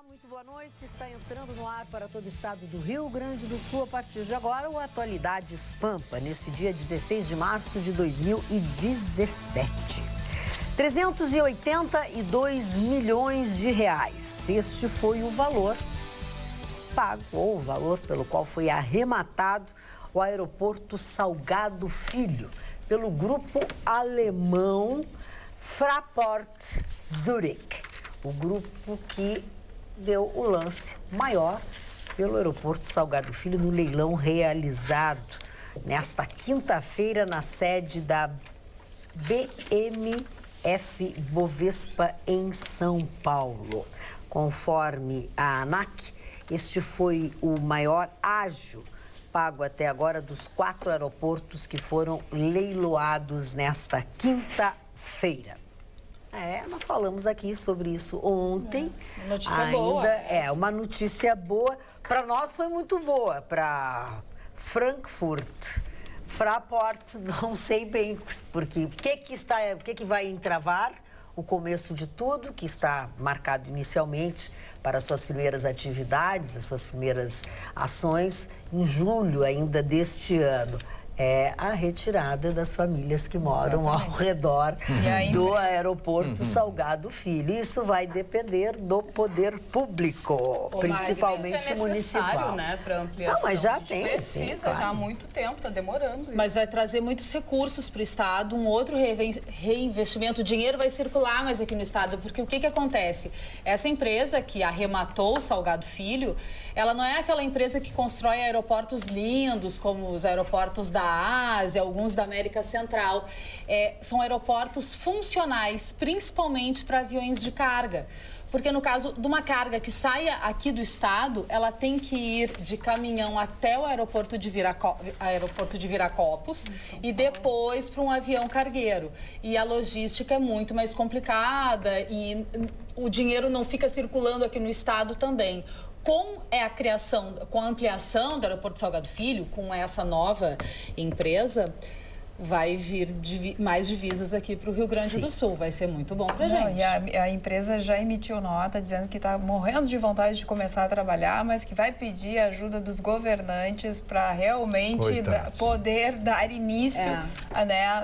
Muito boa noite. Está entrando no ar para todo o estado do Rio Grande do Sul. A partir de agora, o Atualidades Pampa, neste dia 16 de março de 2017. 382 milhões de reais. Este foi o valor pago, ou o valor pelo qual foi arrematado o aeroporto Salgado Filho, pelo grupo alemão Fraport Zurich. O grupo que deu o lance maior pelo aeroporto Salgado Filho no leilão realizado nesta quinta-feira na sede da BMF Bovespa em São Paulo. Conforme a ANAC, este foi o maior ágio pago até agora dos 4 aeroportos que foram leiloados nesta quinta-feira. Nós falamos aqui sobre isso ontem. Notícia boa. Uma notícia boa. Para nós foi muito boa. Para Frankfurt, Fraport, não sei bem, porque o que vai entravar o começo de tudo, que está marcado inicialmente para as suas primeiras atividades, as suas primeiras ações, em julho ainda deste ano. É a retirada das famílias que moram ao redor do aeroporto Salgado Filho. Isso vai depender do poder público, principalmente municipal. É necessário, né, para ampliação. Não, mas já precisa, claro. já há muito tempo, está demorando isso. Mas vai trazer muitos recursos para o Estado, um outro reinvestimento. O dinheiro vai circular mais aqui no Estado, porque o que acontece? Essa empresa que arrematou o Salgado Filho, ela não é aquela empresa que constrói aeroportos lindos, como os aeroportos da Ásia, alguns da América Central. São aeroportos funcionais, principalmente para aviões de carga. Porque no caso de uma carga que saia aqui do estado, ela tem que ir de caminhão até o aeroporto de Viracopos e depois para um avião cargueiro. E a logística é muito mais complicada e o dinheiro não fica circulando aqui no estado também. Com a ampliação do aeroporto Salgado Filho, com essa nova empresa, vai vir mais divisas aqui para o Rio Grande do Sul. Vai ser muito bom para a gente. E a empresa já emitiu nota dizendo que está morrendo de vontade de começar a trabalhar, mas que vai pedir a ajuda dos governantes para realmente poder dar início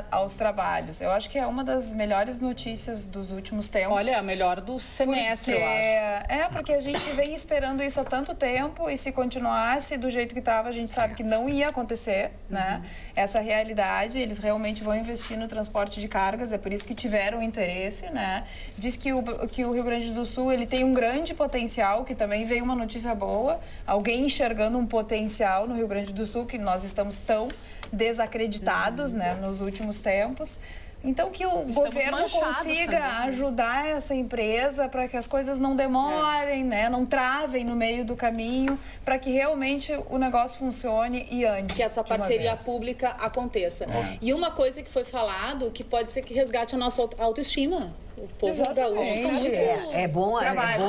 aos trabalhos. Eu acho que é uma das melhores notícias dos últimos tempos. Olha, a melhor do semestre, eu acho. Porque a gente vem esperando isso há tanto tempo e se continuasse do jeito que estava, a gente sabe que não ia acontecer, né? Essa realidade. Eles realmente vão investir no transporte de cargas, é por isso que tiveram interesse, né? Diz que o Rio Grande do Sul ele tem um grande potencial, que também veio uma notícia boa, alguém enxergando um potencial no Rio Grande do Sul, que nós estamos tão desacreditados, né, nos últimos tempos. Então, que o governo consiga ajudar essa empresa para que as coisas não demorem, né? Não travem no meio do caminho, para que realmente o negócio funcione e ande. Que essa parceria pública aconteça. E uma coisa que foi falado, que pode ser que resgate a nossa autoestima. O povo gaúcho muito... É bom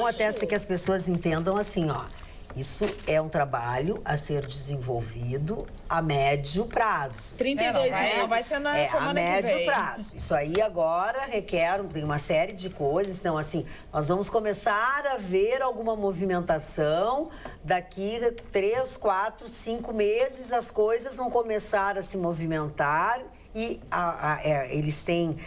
até que as pessoas entendam assim, ó. Isso é um trabalho a ser desenvolvido a médio prazo. 32 meses. Não vai ser na semana a médio que vem. prazo. Isso aí agora tem uma série de coisas. Então, assim, nós vamos começar a ver alguma movimentação. Daqui 3, 4, 5 meses, as coisas vão começar a se movimentar. E eles têm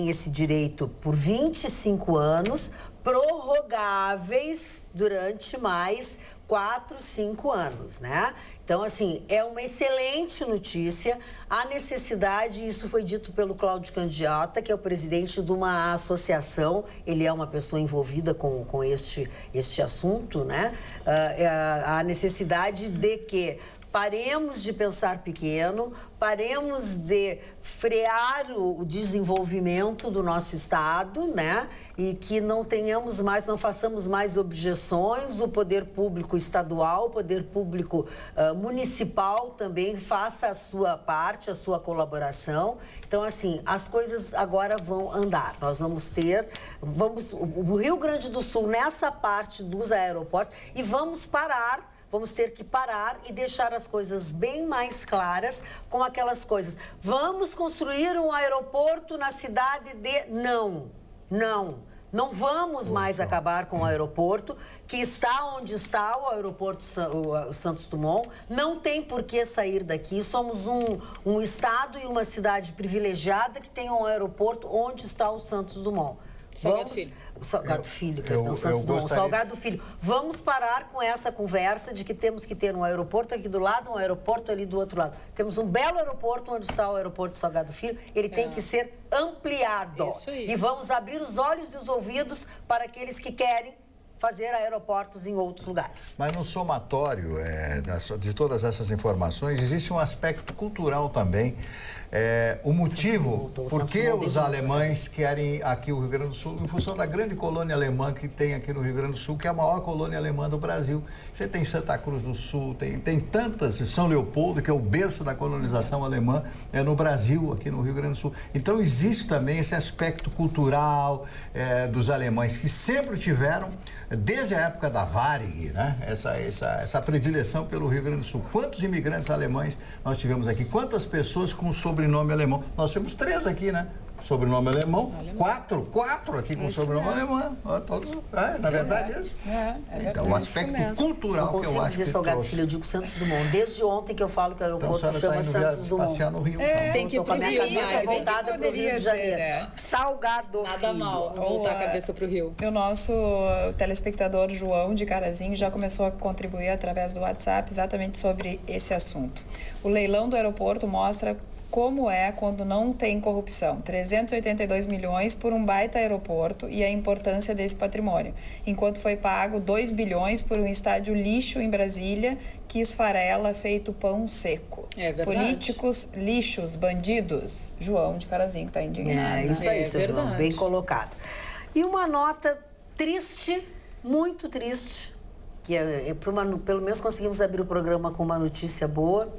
esse direito por 25 anos, prorrogáveis durante mais 4, 5 anos, né? Então, assim, é uma excelente notícia. A necessidade, isso foi dito pelo Cláudio Candiota, que é o presidente de uma associação, ele é uma pessoa envolvida com este assunto, né? A necessidade de que paremos de pensar pequeno, paremos de frear o desenvolvimento do nosso estado, né? E que não façamos mais objeções. O poder público estadual, o poder público municipal também faça a sua parte, a sua colaboração. Então, assim, as coisas agora vão andar. Nós o Rio Grande do Sul nessa parte dos aeroportos e vamos ter que parar e deixar as coisas bem mais claras com aquelas coisas. Vamos construir um aeroporto na cidade de... Não. Não vamos mais acabar com o aeroporto, que está onde está o aeroporto Santos Dumont. Não tem por que sair daqui. Somos um estado e uma cidade privilegiada que tem um aeroporto onde está o Santos Dumont. Salgado Filho. O Salgado Filho, perdão, Santos Dumont. O Salgado Filho. Vamos parar com essa conversa de que temos que ter um aeroporto aqui do lado, um aeroporto ali do outro lado. Temos um belo aeroporto onde está o aeroporto Salgado Filho. Ele tem que ser ampliado. Isso aí. E vamos abrir os olhos e os ouvidos para aqueles que querem fazer aeroportos em outros lugares. Mas no somatório de todas essas informações, existe um aspecto cultural também. O motivo por que os alemães querem aqui o Rio Grande do Sul, em função da grande colônia alemã que tem aqui no Rio Grande do Sul, que é a maior colônia alemã do Brasil. Você tem Santa Cruz do Sul, tem tantas, São Leopoldo, que é o berço da colonização alemã, no Brasil, aqui no Rio Grande do Sul. Então existe também esse aspecto cultural dos alemães, que sempre tiveram, desde a época da Varig, né? Essa predileção pelo Rio Grande do Sul. Quantos imigrantes alemães nós tivemos aqui? Quantas pessoas com sobrenome alemão? Nós temos 3 aqui, né? Sobrenome alemão. 4 aqui com sobrenome alemão. Na verdade é isso. Então, o aspecto cultural não que eu acho dizer que Salgado Filho, eu digo Santos Dumont. Desde ontem que eu falo que o aeroporto chama Santos Dumont. Passear no Rio. Tem que ir com a minha cabeça voltada para o Rio de Janeiro. Salgado Filho. Nada mal voltar a cabeça para o Rio. O nosso telespectador João de Carazinho já começou a contribuir através do WhatsApp exatamente sobre esse assunto. O leilão do aeroporto mostra como é quando não tem corrupção. 382 milhões por um baita aeroporto e a importância desse patrimônio. Enquanto foi pago 2 bilhões por um estádio lixo em Brasília que esfarela feito pão seco. É verdade. Políticos lixos, bandidos. João de Carazinho que está indignado. Isso aí, É seu João, verdade. bem colocado. E uma nota triste, muito triste, que pelo menos conseguimos abrir o programa com uma notícia boa.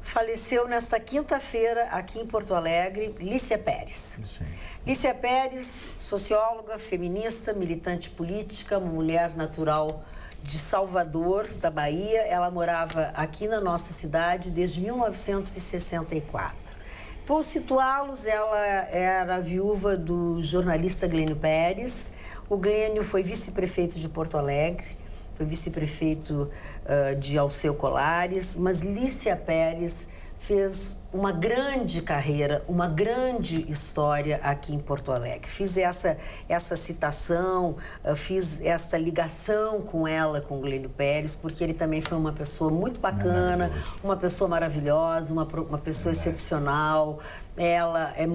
Faleceu nesta quinta-feira, aqui em Porto Alegre, Lícia Pérez. Sim. Lícia Pérez, socióloga, feminista, militante política, uma mulher natural de Salvador, da Bahia. Ela morava aqui na nossa cidade desde 1964. Por situá-los, ela era viúva do jornalista Glênio Pérez. O Glênio foi vice-prefeito de Porto Alegre. Foi vice-prefeito de Alceu Colares, mas Lícia Pérez fez uma grande carreira, uma grande história aqui em Porto Alegre. Fiz essa citação, fiz esta ligação com ela, com o Glênio Pérez, porque ele também foi uma pessoa muito bacana, uma pessoa maravilhosa, uma pessoa excepcional. Ela é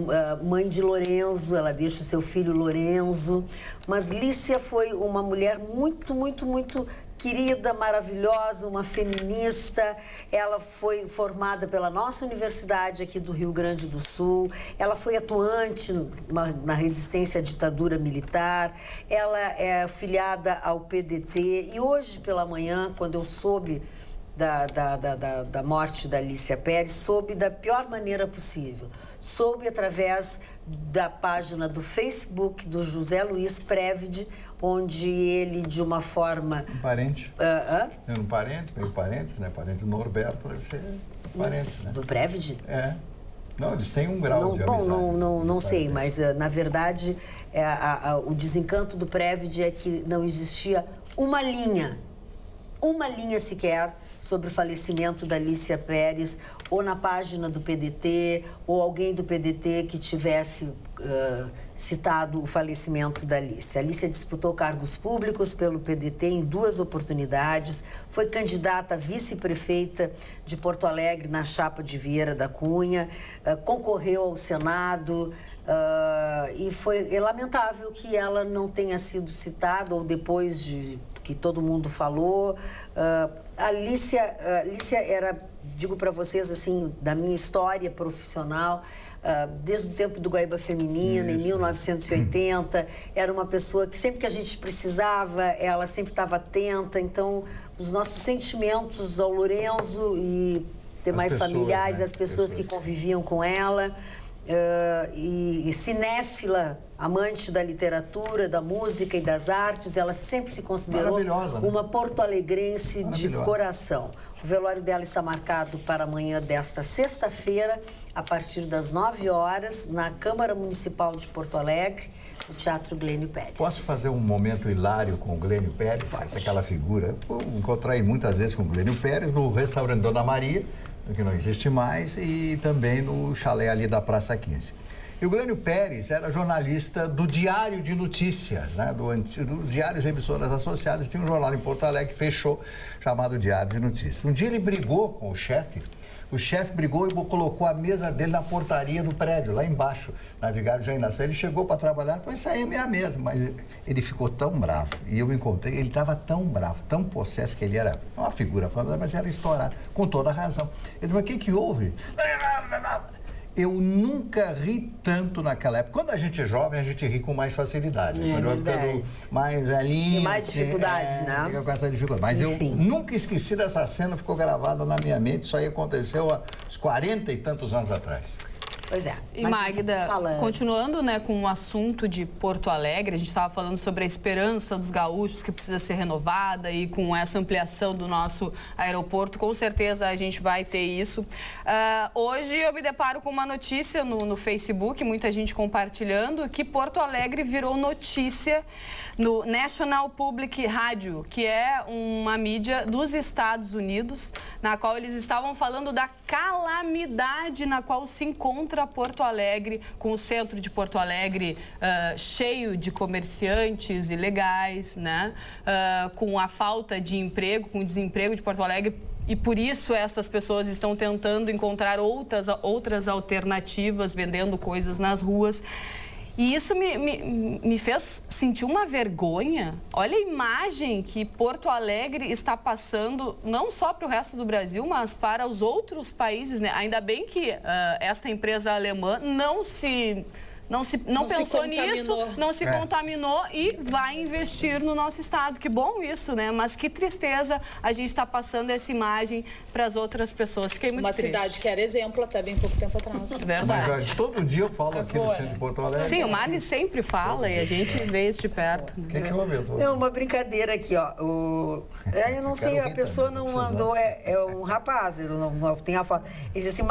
mãe de Lorenzo, ela deixa o seu filho Lorenzo. Mas Lícia foi uma mulher muito, muito, muito querida, maravilhosa, uma feminista. Ela foi formada pela nossa universidade aqui do Rio Grande do Sul. Ela foi atuante na resistência à ditadura militar. Ela é filiada ao PDT. E hoje pela manhã, quando eu soube da morte da Lícia Pérez, soube da pior maneira possível. Soube através da página do Facebook do José Luiz Prévide, onde ele, de uma forma... Um parente. Um parente, meio parentes, né? Parente do Norberto, deve ser parentes, né? Do Prévide? Não, eles têm um grau de amizade. Não sei, mas na verdade o desencanto do Prévide é que não existia uma linha sequer sobre o falecimento da Lícia Pérez, ou na página do PDT, ou alguém do PDT que tivesse citado o falecimento da Lícia. A Lícia disputou cargos públicos pelo PDT em 2 oportunidades, foi candidata a vice-prefeita de Porto Alegre na chapa de Vieira da Cunha, concorreu ao Senado, e é lamentável que ela não tenha sido citada, ou depois de que todo mundo falou. A Lícia era, digo para vocês assim, da minha história profissional, desde o tempo do Guaíba Feminina, em 1980, era uma pessoa que sempre que a gente precisava, ela sempre estava atenta. Então, os nossos sentimentos ao Lorenzo e demais familiares, as pessoas que conviviam com ela. E cinéfila, amante da literatura, da música e das artes, ela sempre se considerou uma porto-alegrense de coração. O velório dela está marcado para amanhã desta sexta-feira, a partir das 9 horas, na Câmara Municipal de Porto Alegre, o Teatro Glênio Pérez. Posso fazer um momento hilário com o Glênio Pérez? Essa é aquela figura. Eu encontrei muitas vezes com o Glênio Pérez no restaurante Dona Maria, que não existe mais, e também no chalé ali da Praça 15. E o Glênio Pérez era jornalista do Diário de Notícias, né? Dos Diários e Emissoras Associadas. Tinha um jornal em Porto Alegre que fechou, chamado Diário de Notícias. Um dia ele brigou com o chefe. O chefe brigou e colocou a mesa dele na portaria do prédio, lá embaixo, na Vigário Jair Nassau. Ele chegou para trabalhar, mas isso aí é minha mesa. Mas ele ficou tão bravo. E eu encontrei, ele estava tão bravo, tão possesso, que ele era uma figura fantástica, mas era estourado, com toda a razão. Ele disse, mas o que houve? Eu nunca ri tanto naquela época. Quando a gente é jovem, a gente ri com mais facilidade. Quando vai ficando mais velhinho... E mais dificuldades, né? Fica com essa dificuldade. Mas enfim, eu nunca esqueci dessa cena, ficou gravada na minha mente. Isso aí aconteceu há uns 40 e tantos anos atrás. Pois é. E Magda, continuando, né, com o assunto de Porto Alegre, a gente estava falando sobre a esperança dos gaúchos que precisa ser renovada e com essa ampliação do nosso aeroporto, com certeza a gente vai ter isso. Hoje eu me deparo com uma notícia no Facebook, muita gente compartilhando, que Porto Alegre virou notícia no National Public Radio, que é uma mídia dos Estados Unidos, na qual eles estavam falando da calamidade na qual se encontra Porto Alegre, com o centro de Porto Alegre cheio de comerciantes ilegais, né? Com a falta de emprego, com o desemprego de Porto Alegre. E por isso essas pessoas estão tentando encontrar outras alternativas, vendendo coisas nas ruas. E isso me fez sentir uma vergonha. Olha a imagem que Porto Alegre está passando, não só para o resto do Brasil, mas para os outros países, né? Ainda bem que esta empresa alemã não pensou nisso, não se contaminou e vai investir no nosso estado. Que bom isso, né? Mas que tristeza a gente está passando essa imagem para as outras pessoas. Fiquei muito triste. Uma cidade que era exemplo até bem pouco tempo atrás. Verdade. Mas todo dia eu falo aqui no centro de Porto Alegre. Sim, o Marli sempre fala e a gente vê isso de perto. O que houve? É uma brincadeira aqui, ó. Eu não sei, a pessoa não mandou, é um rapaz, ele não tem a foto. Ele disse assim,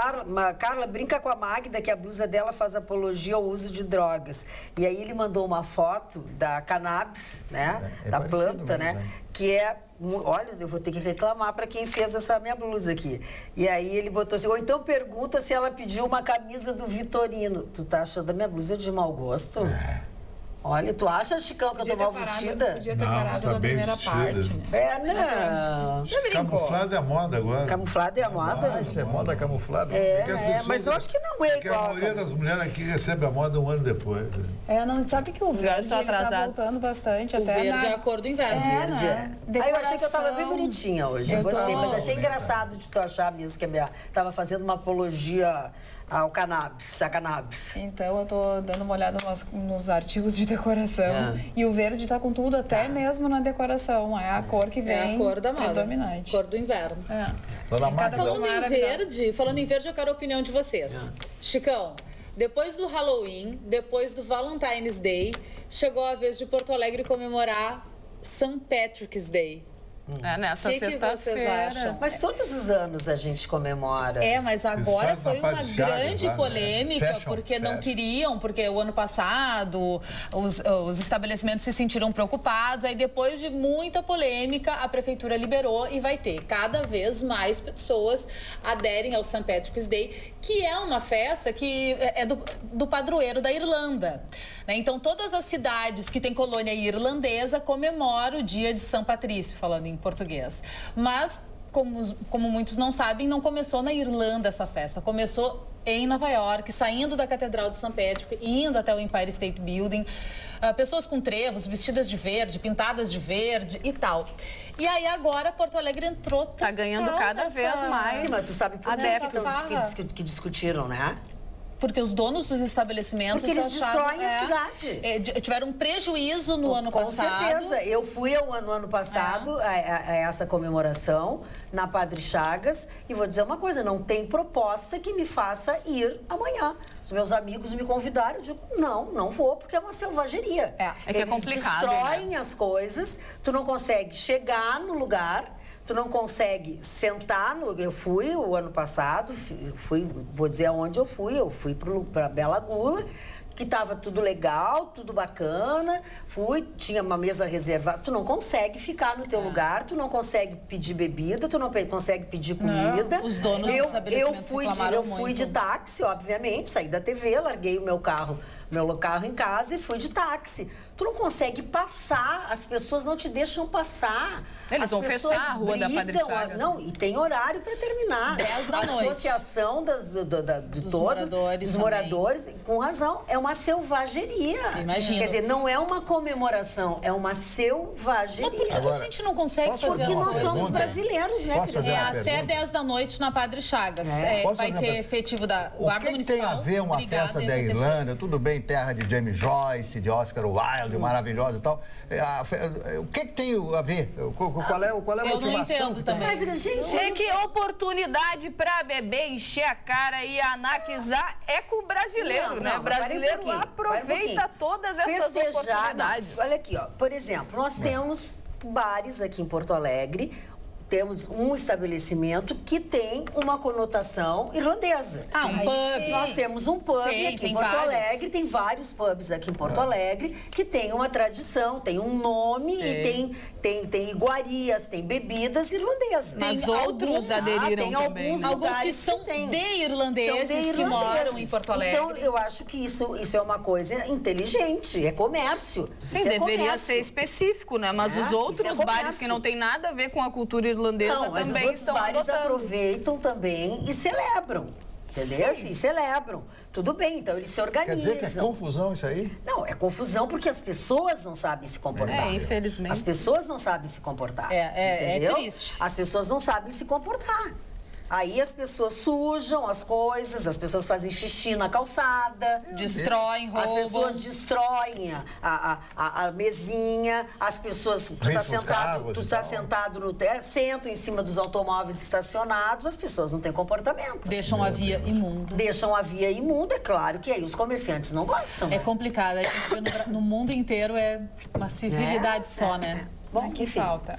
Carla, brinca com a Magda que a blusa dela faz apologia ao uso de drogas. E aí ele mandou uma foto da cannabis, né? Da planta, mesmo, né? Que é... Olha, eu vou ter que reclamar para quem fez essa minha blusa aqui. E aí ele botou assim, ou então pergunta se ela pediu uma camisa do Vitorino. Tu tá achando a minha blusa de mau gosto? Olha, tu acha, Chicão, que eu tô mal vestida? Podia ter parado na primeira parte, né? Não. Camuflado é a moda agora. Camuflado é a moda? Isso é moda camuflada. Mas eu acho que não é Porque igual. a maioria das mulheres aqui recebe a moda um ano depois. Não sabe que o verde são ele tá atrasados. voltando bastante. O até verde é a cor do inverno. Verde, né? Aí eu achei que eu tava bem Decoração. bonitinha hoje. Eu gostei, mas achei engraçado de tu achar mesmo que tava fazendo uma apologia ao cannabis, a cannabis. Então, eu tô dando uma olhada nos artigos de decoração. E o verde tá com tudo, até mesmo na decoração. É a cor que vem É a cor da moda. predominante. Cor do inverno. Dona Magda, Falando em verde, eu quero a opinião de vocês. Chicão, depois do Halloween, depois do Valentine's Day, chegou a vez de Porto Alegre comemorar St. Patrick's Day. Nessa Que vocês sexta-feira. acham? Mas todos os anos a gente comemora. Mas agora fazem foi na uma Padre Chagas, grande lá, né? polêmica, Fashion, porque não fashion. queriam, porque o ano passado os estabelecimentos se sentiram preocupados, aí depois de muita polêmica, a prefeitura liberou e vai ter. Cada vez mais pessoas aderem ao St. Patrick's Day, que é uma festa que é do padroeiro da Irlanda. Né? Então, todas as cidades que têm colônia irlandesa comemoram o dia de São Patrício, falando em português. Mas, como muitos não sabem, não começou na Irlanda essa festa. Começou em Nova York, saindo da Catedral de St. Patrick, indo até o Empire State Building. Pessoas com trevos, vestidas de verde, pintadas de verde e tal. E aí agora Porto Alegre entrou... Tá ganhando cada vez mais. Sim, mas tu sabe por que discutiram, né? Porque os donos dos estabelecimentos... Porque eles destroem a cidade. Tiveram um prejuízo no ano passado. Com certeza. Eu fui no ano passado a essa comemoração na Padre Chagas e vou dizer uma coisa, não tem proposta que me faça ir amanhã. Os meus amigos me convidaram, eu digo, não vou, porque é uma selvageria. É que é complicado, Eles destroem as coisas, tu não consegue chegar no lugar... Tu não consegue sentar eu fui o ano passado, vou dizer aonde eu fui para Bela Gula, que estava tudo legal, tudo bacana, tinha uma mesa reservada. Tu não consegue ficar no teu lugar, tu não consegue pedir bebida, tu não consegue pedir comida. Os donos dos estabelecimentos reclamaram eu fui de táxi, obviamente, saí da TV, larguei o meu carro em casa e fui de táxi. Tu não consegue passar, as pessoas não te deixam passar. Eles vão fechar a rua da Padre Chagas. Não, e tem horário para terminar. 10 da noite. A associação dos moradores, com razão, é uma selvageria. Imagina. Quer dizer, não é uma comemoração, é uma selvageria. Mas por que a gente não consegue fazer Porque nós somos brasileiros, né? Posso fazer uma até pergunta? 10 da noite na Padre Chagas. Posso Vai fazer uma ter pergunta? efetivo da O Guarda que Municipal. tem a ver uma Brigada festa e da FTC? Irlanda, tudo bem, terra de James Joyce, de Oscar Wilde, maravilhosa e tal. O que tem a ver? Qual é a motivação? não entendo que tem? também. Mas, gente, Que oportunidade pra beber, encher a cara e anaquizar é com o brasileiro, né? O brasileiro aproveita todas essas oportunidades. Olha aqui, ó. Por exemplo, nós temos bares aqui em Porto Alegre, temos um estabelecimento que tem uma conotação irlandesa. Um pub. Nós temos um pub aqui em tem Porto vários. Alegre, tem vários pubs aqui em Porto Alegre que tem uma tradição, tem um nome e tem iguarias, tem bebidas irlandesas. Mas outros aderiram tem também. alguns Alguns que lugares são tem. de irlandeses que moram em Porto Alegre. Então, eu acho que isso é uma coisa inteligente, é comércio. Sim, Isso é deveria comércio. ser específico, né? Mas os Isso outros é comércio. bares que não tem nada a ver com a cultura irlandesa Não, mas os também outros estão bares adotando. aproveitam também e celebram. Entendeu? Assim, celebram. Tudo bem, então eles se organizam. Quer dizer que é confusão isso aí? Não, é confusão porque as pessoas não sabem se comportar. Infelizmente. As pessoas não sabem se comportar. É entendeu? triste. As pessoas não sabem se comportar. Aí as pessoas sujam as coisas, as pessoas fazem xixi na calçada. Destroem, roubam. As pessoas destroem a mesinha, as pessoas. Tu Riscam os carros e tá tal. sentado no teto, sentam em cima dos automóveis estacionados, as pessoas não têm comportamento. Deixam a via imunda. Deixam a via imunda, é claro que aí os comerciantes não gostam. É complicado. A gente vê no mundo inteiro é uma civilidade só, né? Bom, Aqui enfim. falta.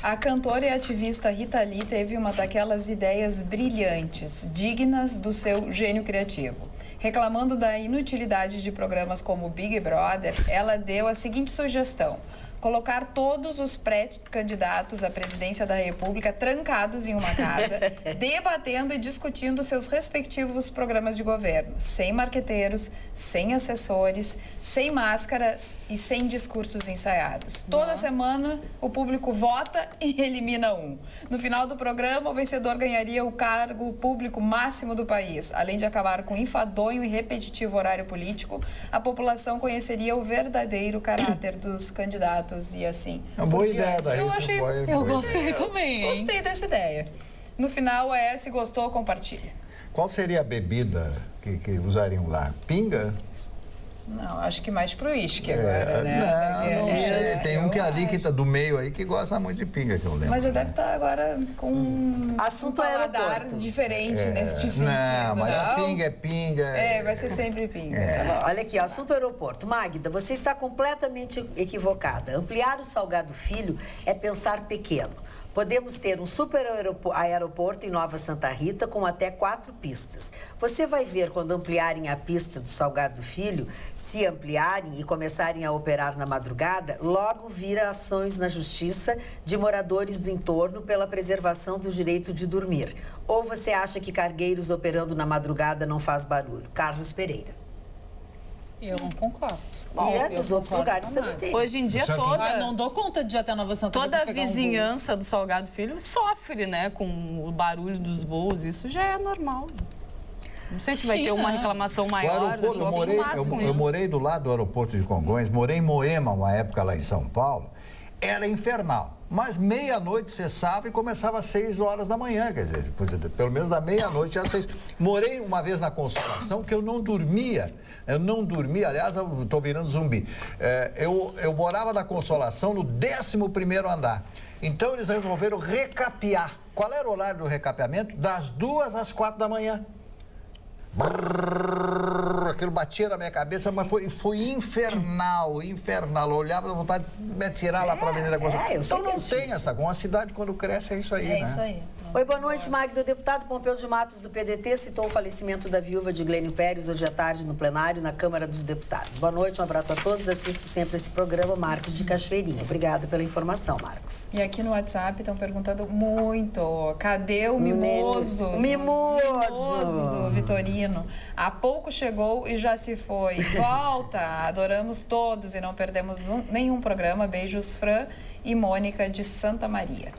A cantora e ativista Rita Lee teve uma daquelas ideias brilhantes, dignas do seu gênio criativo. Reclamando da inutilidade de programas como Big Brother, ela deu a seguinte sugestão: colocar todos os pré-candidatos à presidência da República trancados em uma casa, debatendo e discutindo seus respectivos programas de governo, sem marqueteiros, sem assessores, sem máscaras e sem discursos ensaiados. Toda semana o público vota e elimina um. No final do programa, o vencedor ganharia o cargo público máximo do país. Além de acabar com o enfadonho e repetitivo horário político, a população conheceria o verdadeiro caráter dos candidatos e assim. É uma boa por ideia diante. daí. Eu achei. Eu gostei também, hein? Gostei dessa ideia. No final se gostou, compartilha. Qual seria a bebida que usariam lá? Pinga? Não, acho que mais pro uísque agora, né? Não sei. Tem um que eu ali que acho. tá do meio aí que gosta muito de pinga, que eu lembro. Mas já deve estar agora com um Assunto paladar aeroporto. diferente neste sentido. Não, mas a não? pinga é pinga. Vai ser sempre pinga. Olha aqui, assunto aeroporto. Magda, você está completamente equivocada. Ampliar o Salgado Filho é pensar pequeno. Podemos ter um super aeroporto em Nova Santa Rita com até 4 pistas. Você vai ver quando ampliarem a pista do Salgado Filho, se ampliarem e começarem a operar na madrugada, logo vira ações na justiça de moradores do entorno pela preservação do direito de dormir. Ou você acha que cargueiros operando na madrugada não faz barulho? Carlos Pereira. Eu não concordo. E nos outros concordo lugares com a também Magda. tem. Hoje em dia Não dou conta de ir até Nova Santa Rita toda a pra pegar um voo. vizinhança do Salgado Filho sofre, né, com o barulho dos voos. Isso já é normal. Não sei se vai Sim, ter uma é. reclamação O maior. aeroporto, já estou acostumado com eu isso. morei do lado do aeroporto de Congonhas, morei em Moema, uma época lá em São Paulo, era infernal. Mas meia-noite cessava e começava às 6 horas da manhã, quer dizer, pelo menos da meia-noite às 6. Morei uma vez na Consolação que eu não dormia, aliás, eu estou virando zumbi. Eu morava na Consolação no 11º andar. Então eles resolveram recapear. Qual era o horário do recapeamento? Das 2 às 4 da manhã. Aquilo batia na minha cabeça, mas foi infernal. Eu olhava, vontade de me atirar lá para a Avenida Consolação. Então não tem essa. Com a cidade, quando cresce, é isso aí, né? É isso aí. Oi, boa noite, Magda. O deputado Pompeu de Matos, do PDT, citou o falecimento da viúva de Glênio Pérez hoje à tarde no plenário, na Câmara dos Deputados. Boa noite, um abraço a todos. Assisto sempre esse programa, Marcos de Cachoeirinha. Obrigada pela informação, Marcos. E aqui no WhatsApp estão perguntando muito, cadê o mimoso? O mimoso do Vitorino. Há pouco chegou e já se foi. Volta, adoramos todos e não perdemos nenhum programa. Beijos, Fran e Mônica de Santa Maria.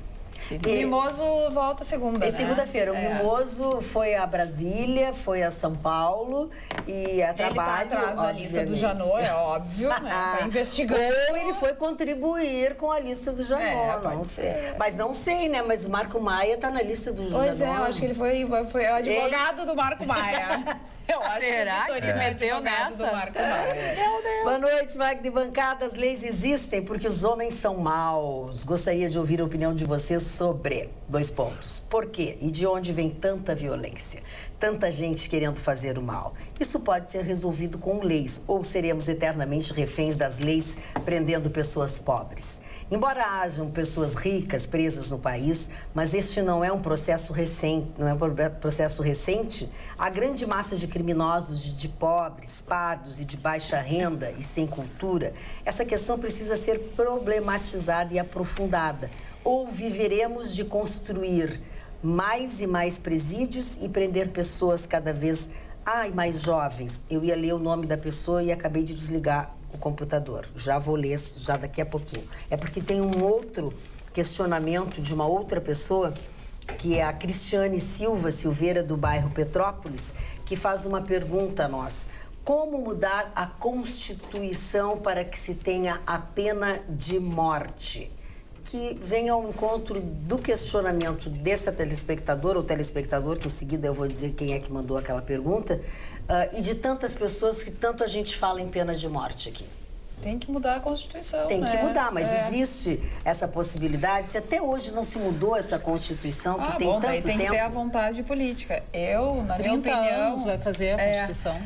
O Mimoso volta segunda, É segunda-feira. O Mimoso foi a Brasília, foi a São Paulo e a trabalho... Ele tá atrás da lista do Janot, é óbvio, né? Tá investigando. Ou ele foi contribuir com a lista do Janot, não sei. Mas não sei, né? Mas o Marco Maia tá na lista do Janot. Pois é, eu acho que ele foi o advogado do Marco Maia. Eu acho Será que que se meteu nessa? Do Marco Maia. Boa noite, Magda e bancada. As leis existem porque os homens são maus. Gostaria de ouvir a opinião de vocês sobre 2 pontos. Por quê? E de onde vem tanta violência? Tanta gente querendo fazer o mal. Isso pode ser resolvido com leis ou seremos eternamente reféns das leis prendendo pessoas pobres. Embora hajam pessoas ricas presas no país, mas este não é um processo recente, a grande massa de criminosos de pobres, pardos e de baixa renda e sem cultura, essa questão precisa ser problematizada e aprofundada. Ou viveremos de construir mais e mais presídios e prender pessoas cada vez mais jovens. Eu ia ler o nome da pessoa e acabei de desligar o computador. Já vou ler, já daqui a pouquinho. É porque tem um outro questionamento de uma outra pessoa, que é a Cristiane Silveira, do bairro Petrópolis, que faz uma pergunta a nós. Como mudar a Constituição para que se tenha a pena de morte? Que vem ao encontro do questionamento dessa telespectadora, ou telespectador, que em seguida eu vou dizer quem é que mandou aquela pergunta, e de tantas pessoas que tanto a gente fala em pena de morte aqui. Tem que mudar a Constituição, Tem que mudar, mas existe essa possibilidade? Se até hoje não se mudou essa Constituição, que tem tanto tempo... Tem que ter a vontade política. Eu, na minha 30 opinião... anos vai fazer a Constituição.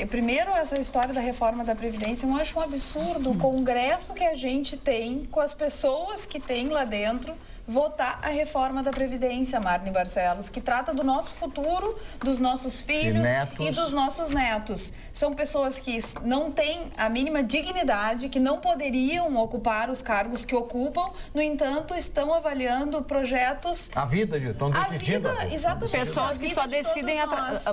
Primeiro, essa história da reforma da Previdência, eu acho um absurdo o congresso que a gente tem com as pessoas que tem lá dentro votar a reforma da Previdência, Marne Barcelos, que trata do nosso futuro, dos nossos filhos e dos nossos netos. São pessoas que não têm a mínima dignidade, que não poderiam ocupar os cargos que ocupam, no entanto, estão avaliando projetos... A vida, estão decidindo. Exatamente. Pessoas que só decidem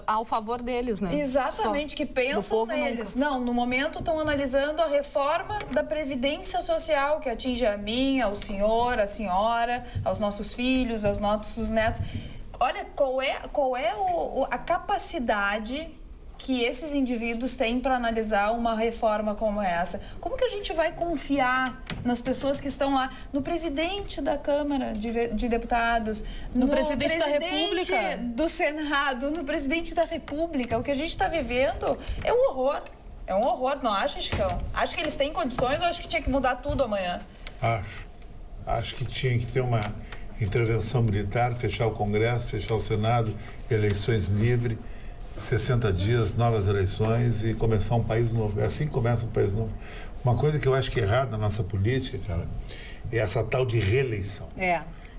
ao favor deles, né? Exatamente, só. que pensam neles. Não, no momento estão analisando a reforma da Previdência Social, que atinge a mim, ao senhor, a senhora, aos nossos filhos, aos nossos netos. Olha, qual é a capacidade que esses indivíduos têm para analisar uma reforma como essa? Como que a gente vai confiar nas pessoas que estão lá, no presidente da Câmara de Deputados, no presidente da República, do Senado, no presidente da República? O que a gente está vivendo é um horror. É um horror, não acha, Chicão? Acho que eles têm condições ou acho que tinha que mudar tudo amanhã? Acho que tinha que ter uma intervenção militar, fechar o Congresso, fechar o Senado, eleições livres, 60 dias, novas eleições e começar um país novo. É assim que começa um país novo. Uma coisa que eu acho que é errada na nossa política, cara, é essa tal de reeleição.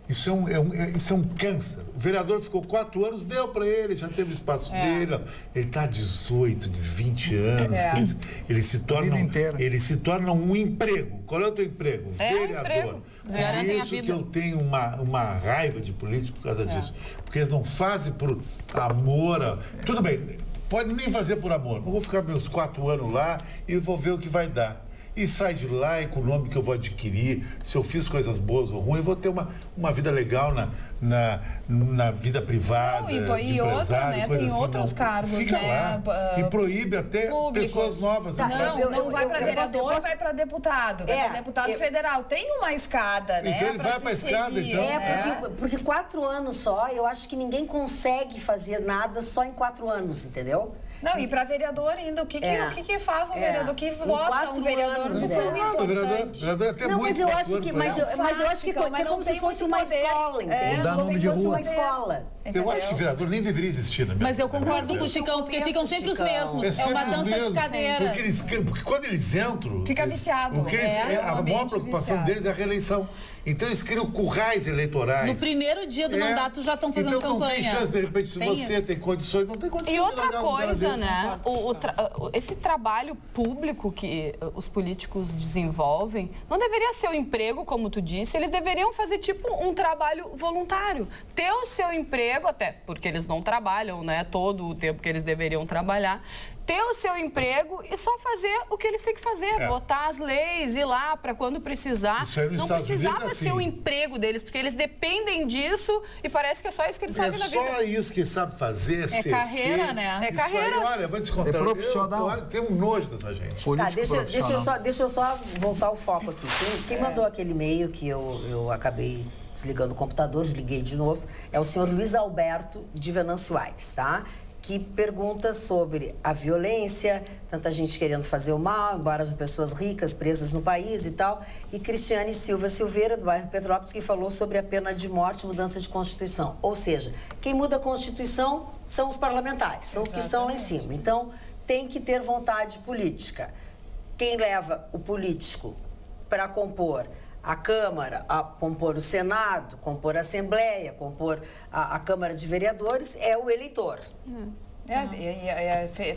Isso é um câncer. O vereador ficou 4 anos, deu para ele, já teve espaço dele. Ele está 18, de 20 anos. Ele se torna um emprego. Qual é o teu emprego? Vereador. É isso que eu tenho uma raiva de político por causa disso. Porque eles não fazem por amor. Tudo bem, pode nem fazer por amor. Eu vou ficar meus 4 anos lá e vou ver o que vai dar. E sai de lá e com o nome que eu vou adquirir, se eu fiz coisas boas ou ruins, eu vou ter uma vida legal na vida privada, de empresário, outra, né? Tem assim, outros cargos, fica né? lá e proíbe até pessoas novas. Não vai para vereador, vai para deputado. Vai para deputado federal. Tem uma escada, né? Então ele vai para a escada, então. Porque 4 anos só, eu acho que ninguém consegue fazer nada só em 4 anos, entendeu? Não, e para vereador ainda, o que faz um vereador? O que vota um vereador? Anos, o vereador até muito. Mas eu acho que é como se fosse uma escola, entende? Dá nome de rua. Uma escola. Eu acho que vereador nem deveria existir na minha Mas eu concordo com o Chicão, porque ficam sempre os mesmos. É uma dança de cadeiras. Porque quando eles entram... Fica viciado. A maior preocupação deles é a reeleição. Então eles criam currais eleitorais. No primeiro dia do mandato já estão fazendo então, campanha. Então não tem chance, de repente, se você tem condições, não tem condições E outra de largar um cara coisa, desse. né? Esse trabalho público que os políticos desenvolvem não deveria ser o emprego, como tu disse, eles deveriam fazer tipo um trabalho voluntário. Ter o seu emprego, até porque eles não trabalham, né? Todo o tempo que eles deveriam trabalhar. Ter o seu emprego e só fazer o que eles têm que fazer, botar as leis, ir lá para quando precisar. Isso aí nos não Estados precisava Unidos, ser o assim. emprego deles, porque eles dependem disso e parece que é só isso que eles É sabem na vida. só isso que sabe fazer, ser carreira, feio. né? É Isso carreira. Aí, olha, vou te contar. É profissional. Eu tenho um nojo dessa gente. Tá, Político profissional. deixa eu só voltar o foco aqui. Quem mandou aquele e-mail que eu acabei desligando o computador, desliguei de novo, é o senhor Luiz Alberto de Venâncio Aires, tá? Que pergunta sobre a violência, tanta gente querendo fazer o mal, embora as pessoas ricas presas no país e tal. E Cristiane Silva Silveira, do bairro Petrópolis, que falou sobre a pena de morte, mudança de Constituição. Ou seja, quem muda a Constituição são os parlamentares, são os que estão lá em cima. Então, tem que ter vontade política. Quem leva o político para compor a Câmara, a compor o Senado, compor a Assembleia, compor a Câmara de Vereadores, é o eleitor.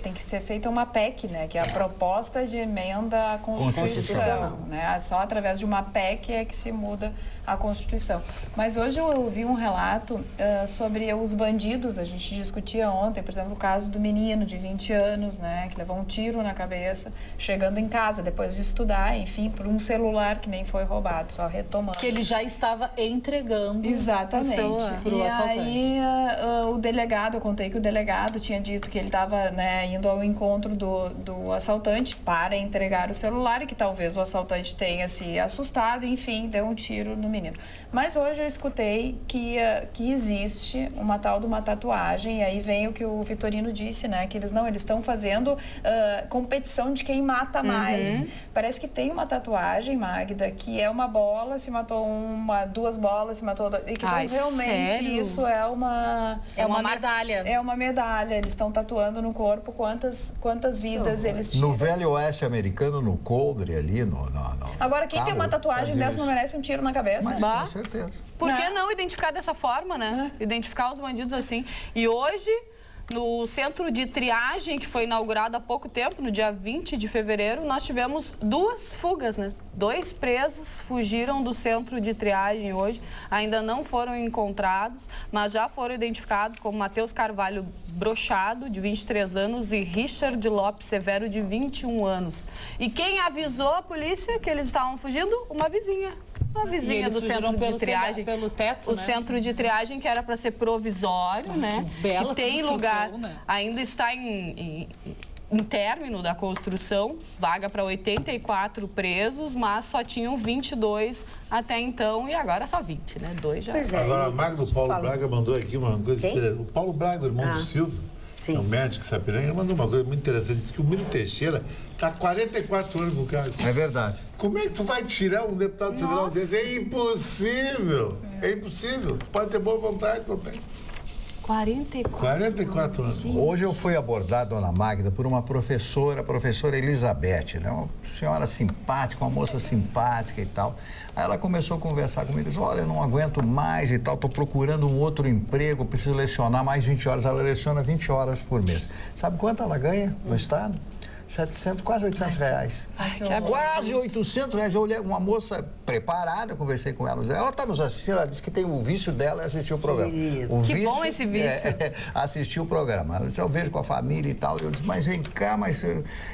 Tem que ser feita uma PEC, né? Que é a proposta de emenda à Constituição. Né? Só através de uma PEC é que se muda a Constituição. Mas hoje eu ouvi um relato sobre os bandidos. A gente discutia ontem, por exemplo, o caso do menino de 20 anos, né? Que levou um tiro na cabeça, chegando em casa, depois de estudar, enfim, por um celular que nem foi roubado, só retomando. Que ele já estava entregando Exatamente. o celular pro assaltante. Aí o delegado, eu contei que o delegado tinha dito que ele estava, né, indo ao encontro do assaltante para entregar o celular e que talvez o assaltante tenha se assustado, enfim, deu um tiro no menino. Mas hoje eu escutei que existe uma tal de uma tatuagem, e aí vem o que o Vitorino disse, né, que eles estão fazendo competição de quem mata mais. Parece que tem uma tatuagem, Magda, que é uma bola, se matou duas bolas, se matou... E que realmente sério? isso é uma... É uma medalha. É uma medalha. Eles estão tatuando no corpo quantas vidas eles tiram. No Velho Oeste americano, no Coldre ali, Agora, quem tem uma tatuagem dessa não merece um tiro na cabeça? Mas, com certeza. Por que não identificar dessa forma, né? Identificar os bandidos assim. E hoje, no centro de triagem, que foi inaugurado há pouco tempo, no dia 20 de fevereiro, nós tivemos 2 fugas, né? 2 presos fugiram do centro de triagem hoje. Ainda não foram encontrados, mas já foram identificados como Matheus Carvalho Brochado, de 23 anos, e Richard Lopes Severo, de 21 anos. E quem avisou a polícia que eles estavam fugindo? Uma vizinha. Uma vizinha do centro de triagem. Pelo teto, o né? centro de triagem que era para ser provisório, né? Que bela tem construção, lugar, né? ainda está em término da construção, vaga para 84 presos, mas só tinham 22 até então e agora só 20, né? 2 já. Pois é. Agora, a Magda, o Paulo Braga mandou aqui uma coisa Quem? interessante. O Paulo Braga, irmão do Silvio, Sim. é um médico Sapiranga, mandou uma coisa muito interessante. Disse que o Miro Teixeira está há 44 anos no cargo. É verdade. Como é que tu vai tirar um deputado federal desse? É impossível. É impossível. Pode ter boa vontade, não tem. 44 anos. Hoje eu fui abordar, dona Magda, por uma professora, a professora Elizabeth, né? Uma senhora simpática, uma moça simpática e tal. Aí ela começou a conversar comigo, disse, olha, eu não aguento mais e tal, estou procurando um outro emprego, preciso lecionar mais 20 horas. Ela leciona 20 horas por mês. Sabe quanto ela ganha no estado? 700, quase 800 reais. Quase 800 reais. Eu olhei uma moça preparada, eu conversei com ela. Ela está nos assistindo, ela disse que tem o vício dela é assistir o programa. Que bom esse vício. Assistir o programa. Ela disse, eu vejo com a família e tal. Eu disse, mas vem cá, mas...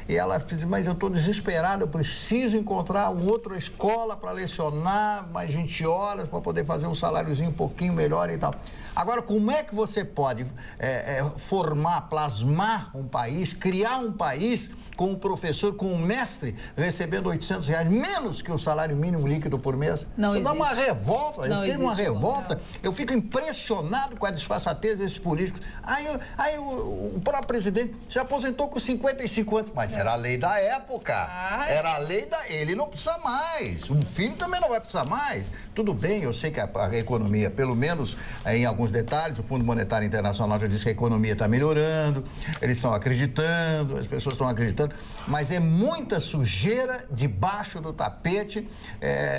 E ela disse, mas eu estou desesperada, eu preciso encontrar outra escola para lecionar mais 20 horas, para poder fazer um saláriozinho um pouquinho melhor e tal. Agora, como é que você pode formar, plasmar um país, criar um país com um professor, com um mestre, recebendo 800 reais, menos que o salário mínimo líquido por mês? Não Isso dá uma existe. revolta. Eu fiquei numa revolta. Eu fico impressionado com a disfarçatez desses políticos. Aí o próprio presidente se aposentou com 55 anos, mas era a lei da época. Era a lei da... Ele não precisa mais. O filho também não vai precisar mais. Tudo bem, eu sei que a economia, pelo menos em alguns detalhes, o Fundo Monetário Internacional já disse que a economia está melhorando, eles estão acreditando, as pessoas estão acreditando. acreditando, mas é muita sujeira debaixo do tapete,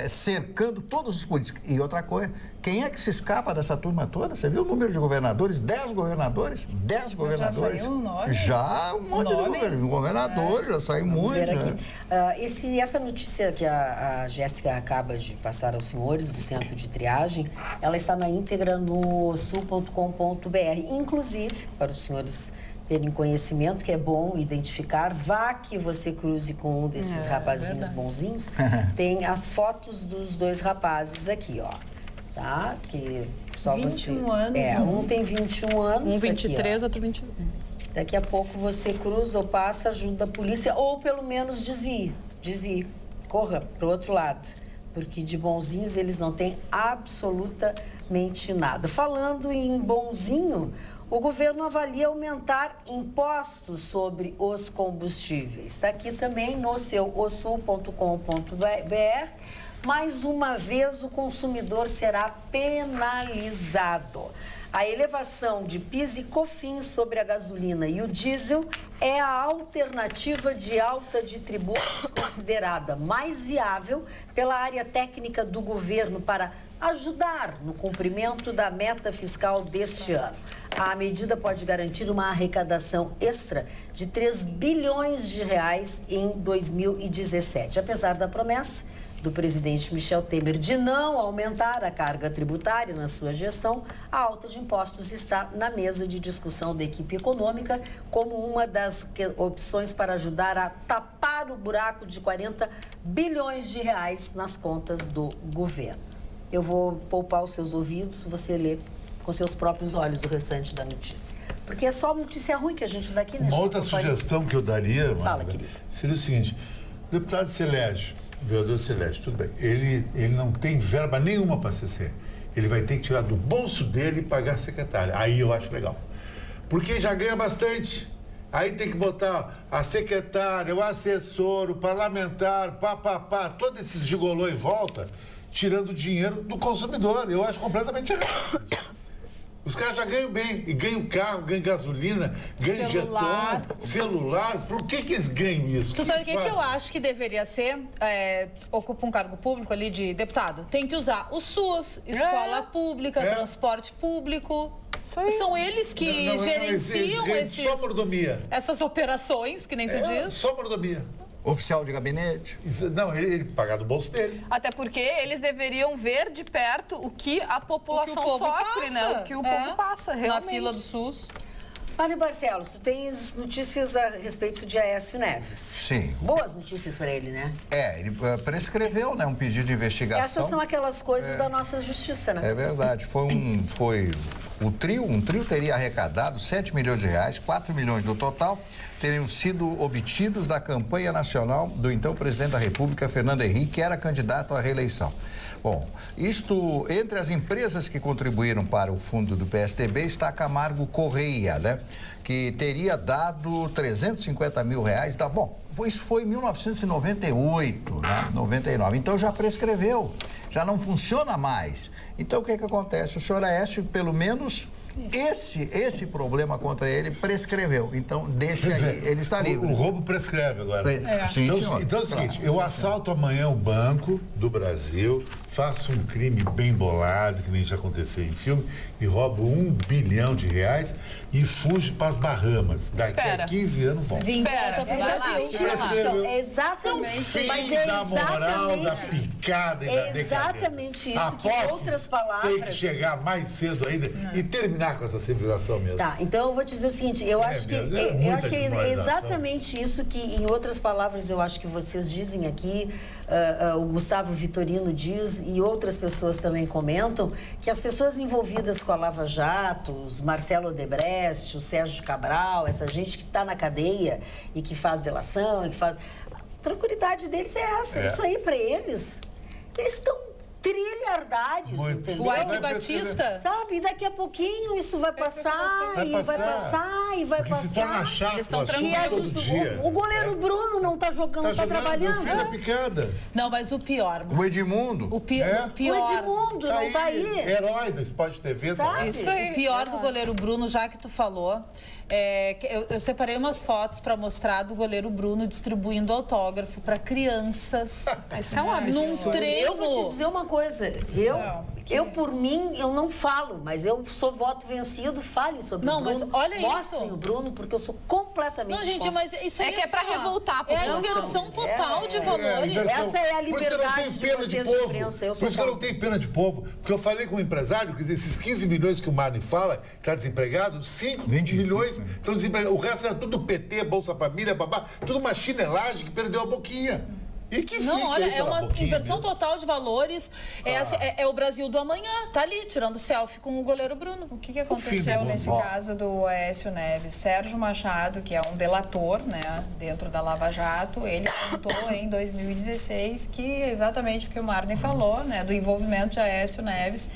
cercando todos os políticos. E outra coisa, quem é que se escapa dessa turma toda? Você viu o número de governadores? 10 governadores? 10 governadores. Já saiu um nome? Já, um monte de governadores, já saiu Vamos muito. ver aqui. Essa notícia que a Jéssica acaba de passar aos senhores do Centro de Triagem, ela está na íntegra no sul.com.br. Inclusive, para os senhores terem conhecimento, que é bom identificar, vá que você cruze com um desses rapazinhos bonzinhos, tem as fotos dos 2 rapazes aqui, ó. Tá? Que só 21 você... anos. Um tem 21 anos. Um 23, aqui, outro 21. daqui a pouco você cruza ou passa, ajuda a polícia, ou pelo menos desvie, corra para o outro lado, porque de bonzinhos eles não têm absolutamente nada. Falando em bonzinho, o governo avalia aumentar impostos sobre os combustíveis. Está aqui também no seu osul.com.br. Mais uma vez, o consumidor será penalizado. A elevação de PIS e COFINS sobre a gasolina e o diesel é a alternativa de alta de tributos considerada mais viável pela área técnica do governo para ajudar no cumprimento da meta fiscal deste ano. A medida pode garantir uma arrecadação extra de 3 bilhões de reais em 2017. Apesar da promessa do presidente Michel Temer de não aumentar a carga tributária na sua gestão, a alta de impostos está na mesa de discussão da equipe econômica como uma das opções para ajudar a tapar o buraco de 40 bilhões de reais nas contas do governo. Eu vou poupar os seus ouvidos, você lê com seus próprios olhos o restante da notícia. Porque é só notícia ruim que a gente dá aqui, né? Uma outra sugestão que eu daria, Fala, querido. seria o seguinte: o deputado Celeste, o vereador Celeste, tudo bem, ele não tem verba nenhuma para CC. Ele vai ter que tirar do bolso dele e pagar a secretária. Aí eu acho legal. Porque já ganha bastante. Aí tem que botar a secretária, o assessor, o parlamentar, todos esses gigolô em volta, tirando dinheiro do consumidor. Eu acho completamente errado. Os caras já ganham bem, e ganham carro, ganham gasolina, ganham celular. Por que eles ganham isso? Tu sabe o que eu acho que deveria ser? Ocupa um cargo público ali de deputado. Tem que usar o SUS, escola pública, transporte público. São eles que gerenciam só mordomia. essas operações, que nem tu diz. Só mordomia. Oficial de gabinete? Não, ele paga do bolso dele. Até porque eles deveriam ver de perto o que a população sofre, né? O que o povo passa, realmente. Na fila do SUS. Mário Barcelos, tu tens notícias a respeito de Aécio Neves. Sim. Boas notícias para ele, né? Ele prescreveu, né, um pedido de investigação. Essas são aquelas coisas da nossa justiça, né? É verdade. Um trio teria arrecadado 7 milhões de reais, 4 milhões do total teriam sido obtidos da campanha nacional do então presidente da República, Fernando Henrique, que era candidato à reeleição. Bom, isto, entre as empresas que contribuíram para o fundo do PSDB está a Camargo Correia, né? Que teria dado 350 mil reais. Bom, isso foi em 1998, né? 99. Então já prescreveu, já não funciona mais. Então o que acontece? O senhor Aécio, pelo menos, esse problema contra ele prescreveu. Então deixa aí, ele está livre. O roubo prescreve agora. Sim, então é o seguinte, eu assalto amanhã o Banco do Brasil, faço um crime bem bolado, que nem já aconteceu em filme, e roubo 1 bilhão de reais e fujo para as Bahamas. Daqui a 15 anos volto. Exatamente isso. Exatamente. Fim da moral, da picada e da decadência. Exatamente isso, que em outras palavras... Tem que chegar mais cedo ainda e terminar com essa civilização mesmo. Tá, então eu vou te dizer o seguinte, eu acho que é exatamente isso que, em outras palavras, eu acho que vocês dizem aqui, o Gustavo Vitorino diz e outras pessoas também comentam, que as pessoas envolvidas com a Lava Jato, os Marcelo Odebrecht, o Sérgio Cabral, essa gente que está na cadeia e que faz delação, a tranquilidade deles é essa, isso aí para eles. Eles estão trilhardários, entendeu? O Ike Batista. Sabe, e daqui a pouquinho isso vai passar, vai passar. Se torna chato, Eles estão todo dia. O goleiro Bruno não tá jogando, não tá trabalhando. Meu filho é picada. Não, mas o pior... O Edmundo. O pior... O Edmundo não tá aí. Herói do Sport TV. Sabe? Isso aí. O pior do goleiro Bruno, já que tu falou, Eu separei umas fotos para mostrar do goleiro Bruno distribuindo autógrafo para crianças. Isso é um absurdo. Num treino. Eu vou te dizer uma coisa. Eu, por mim, eu não falo, mas eu sou voto vencido, fale sobre o Bruno. Mas olha Mostrem isso. o Bruno, porque eu sou completamente Não, gente, contra. mas isso aí É que é pra revoltar a É a população. inversão total de valores. Essa é a Por isso que eu não liberdade tenho de pena de vocês, povo. imprensa. Eu Por sou isso que eu não contra. tenho pena de povo. Porque eu falei com um empresário, quer dizer, esses 15 milhões que o Marne fala, que está desempregado, 5 milhões estão desempregados. O resto era tudo PT, Bolsa Família, babá, tudo uma chinelagem que perdeu a boquinha. E que Não, fica olha, aí é pela uma boquinha inversão mesmo. total de valores. É o Brasil do amanhã. Tá ali, tirando selfie com o goleiro Bruno. O que aconteceu nesse caso do Aécio Neves? Sérgio Machado, que é um delator, né, dentro da Lava Jato, ele apontou em 2016 que exatamente o que o Marne falou, né, do envolvimento de Aécio Neves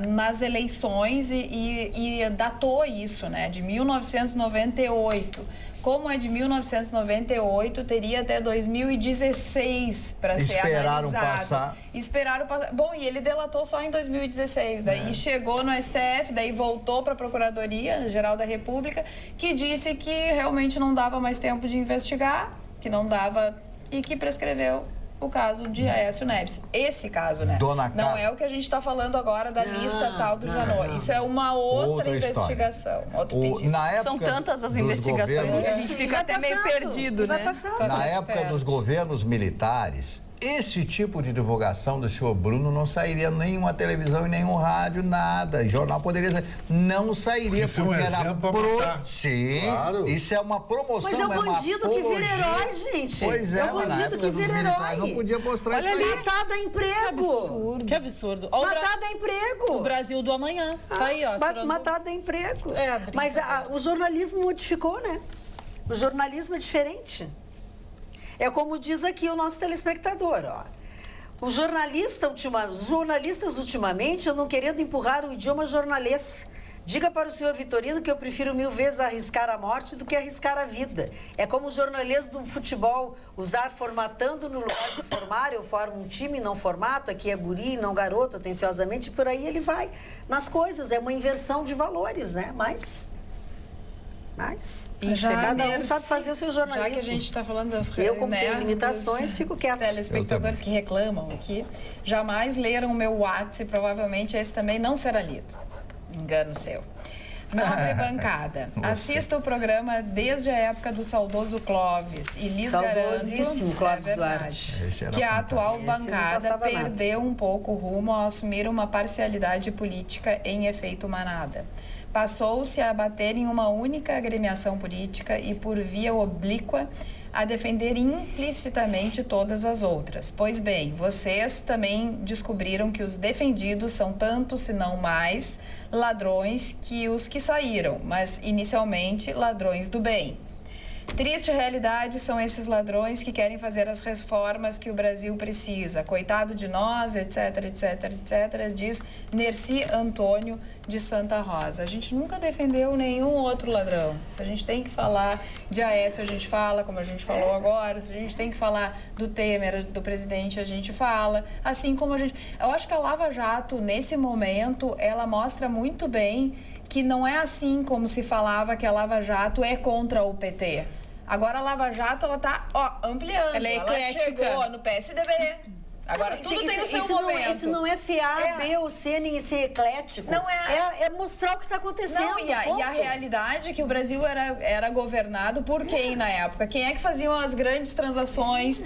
nas eleições e datou isso, né, de 1998. Como é de 1998, teria até 2016 para ser analisado. Esperaram passar. Bom, e ele delatou só em 2016. Daí chegou no STF, daí voltou para a Procuradoria-Geral da República, que disse que realmente não dava mais tempo de investigar, que não dava e que prescreveu o caso de Aécio Neves. Esse caso, né? Não é o que a gente está falando agora da lista tal do Janot. Isso é uma outra investigação. Outro pedido. São tantas as investigações que a gente fica até meio perdido, né? Na época dos governos militares, esse tipo de divulgação do senhor Bruno não sairia em nenhuma televisão e nenhum rádio, nada. Jornal poderia sair. Não sairia, isso porque é um era Sim, claro. Isso é uma promoção. Mas é o bandido que vira herói, gente. Pois é, o bandido que vira herói. Não podia mostrar isso aí. Matar dá emprego. Que absurdo. Matar dá emprego. O Brasil do amanhã. Tá aí, ó. Matar dá emprego. É, mas o jornalismo modificou, né? O jornalismo é diferente. É como diz aqui o nosso telespectador, ó. Os jornalistas ultimamente andam querendo empurrar o idioma jornalês. Diga para o senhor Vitorino que eu prefiro 1000 vezes arriscar a morte do que arriscar a vida. É como o jornalês do futebol usar formatando no lugar de formar. Eu formo um time, não formato. Aqui é guri, não garoto, atenciosamente. Por aí ele vai nas coisas. É uma inversão de valores, né? Mas cada um sabe fazer o seu jornalismo. Já que a gente está falando das Eu, como tenho limitações, fico quieta. Telespectadores que reclamam aqui, jamais leram o meu WhatsApp, provavelmente esse também não será lido. Engano seu. Nobre bancada. Assisto o programa desde a época do saudoso Clóvis e lhes garanto Clóvis Duarte. Que a atual bancada perdeu um pouco o rumo ao assumir uma parcialidade política em efeito manada. Passou-se a bater em uma única agremiação política e, por via oblíqua, a defender implicitamente todas as outras. Pois bem, vocês também descobriram que os defendidos são tanto, se não mais, ladrões que os que saíram, mas inicialmente ladrões do bem. Triste realidade são esses ladrões que querem fazer as reformas que o Brasil precisa. Coitado de nós, etc, etc, etc, diz Nerci Antônio de Santa Rosa. A gente nunca defendeu nenhum outro ladrão. Se a gente tem que falar de Aécio, a gente fala, como a gente falou agora. Se a gente tem que falar do Temer, do presidente, a gente fala. Assim como a gente... Eu acho que a Lava Jato, nesse momento, ela mostra muito bem que não é assim como se falava que a Lava Jato é contra o PT. Agora a Lava Jato, ela tá, ampliando. Ela é eclética. Ela chegou no PSDB. Agora, tudo tem o seu momento. Isso não é ser A, B ou C, nem ser eclético. Não é. É mostrar o que está acontecendo. Não, e a realidade é que o Brasil era governado por quem na época? Quem é que faziam as grandes transações?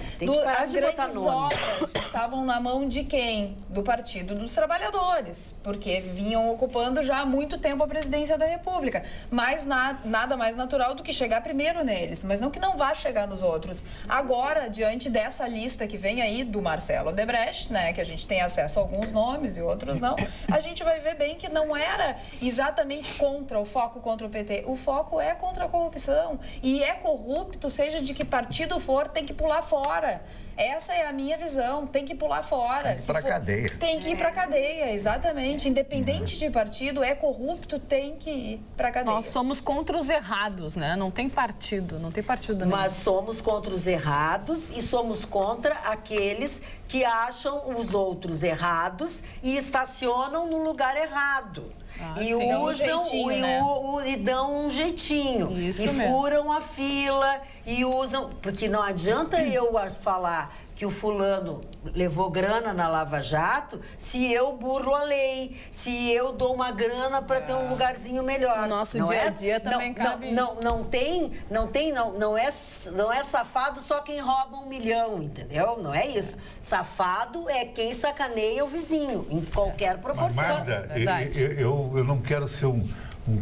As grandes obras estavam na mão de quem? Do Partido dos Trabalhadores. Porque vinham ocupando já há muito tempo a presidência da República. Mas nada mais natural do que chegar primeiro neles. Mas não que não vá chegar nos outros. Agora, diante dessa lista que vem aí do Marcelo Odebrecht, né, que a gente tem acesso a alguns nomes e outros não, a gente vai ver bem que não era exatamente o foco contra o PT. O foco é contra a corrupção. E é corrupto, seja de que partido for, tem que pular fora. Essa é a minha visão, tem que pular fora. Tem que ir pra cadeia. Tem que ir pra cadeia, exatamente. Independente de partido, é corrupto, tem que ir pra cadeia. Nós somos contra os errados, né? Não tem partido nenhum. Mas somos contra os errados e somos contra aqueles que acham os outros errados e estacionam no lugar errado. e sim. Dão um usam jeitinho, né? e dão um jeitinho. Isso e mesmo. furam a fila e usam. Porque não adianta eu falar que o fulano levou grana na Lava Jato se eu burlo a lei, se eu dou uma grana para ter um lugarzinho melhor. No nosso Não dia a dia também cabe não é safado só quem rouba 1 milhão, entendeu? Não é isso. Safado é quem sacaneia o vizinho, em qualquer Mas, proporção. Magda, Verdade. eu não quero ser um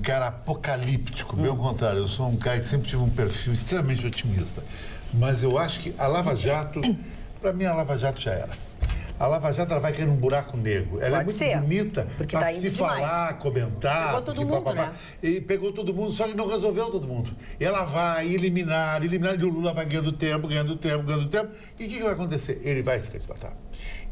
cara apocalíptico, pelo contrário, eu sou um cara que sempre tive um perfil extremamente otimista. Mas eu acho que a Lava Jato, para mim a Lava Jato já era. A Lava Jato ela vai cair num buraco negro. Ela é Pode muito ser, bonita porque para tá indo se demais. falar, comentar. Pegou todo porque mundo, né? E pegou todo mundo, só que não resolveu todo mundo. E ela vai eliminar, e o Lula vai ganhando tempo. E o que vai acontecer? Ele vai se candidatar.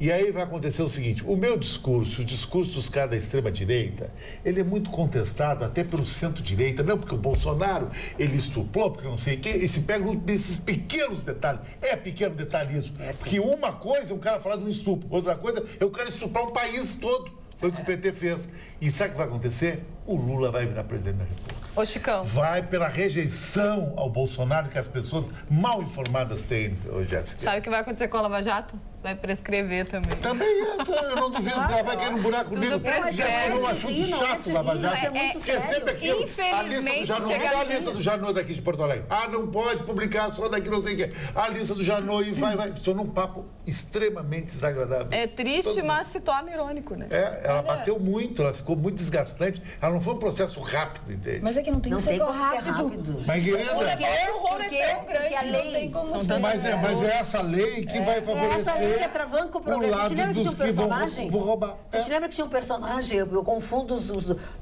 E aí vai acontecer o seguinte, o meu discurso, o discurso dos caras da extrema-direita, ele é muito contestado até pelo centro-direita, não porque o Bolsonaro, ele estuprou, porque não sei o quê, e se pega desses pequenos detalhes. É pequeno detalhismo. Porque uma coisa é um cara falar de um estupro, outra coisa é o cara estuprar um país todo. Foi o que o PT fez. E sabe o que vai acontecer? O Lula vai virar presidente da República. Ô, Chicão. Vai pela rejeição ao Bolsonaro que as pessoas mal informadas têm, Jéssica. Sabe o que vai acontecer com a Lava Jato? Vai prescrever também. Também eu não duvido que ela vai cair num buraco negro. Já é um assunto chato, Lava Jato. é muito Porque é sempre aquilo. Infelizmente, a lista do Janot daqui de Porto Alegre. Ah, não pode publicar só daqui não sei o quê. A lista do Janot e vai. Só num papo extremamente desagradável. É triste, mas se torna irônico, né? Ela bateu muito, ela ficou muito desgastante. Ela não foi um processo rápido, entende? Mas é que não tem Não que tem ser como ser rápido. rápido. Mas, querida, O horror é tão grande porque a que lei- não tem como ser. mas é essa lei que vai favorecer Essa lei que atravanca o programa. lado Te lembra que tinha um dos que vão personagem? roubar. Te lembra que tinha um personagem? Eu confundo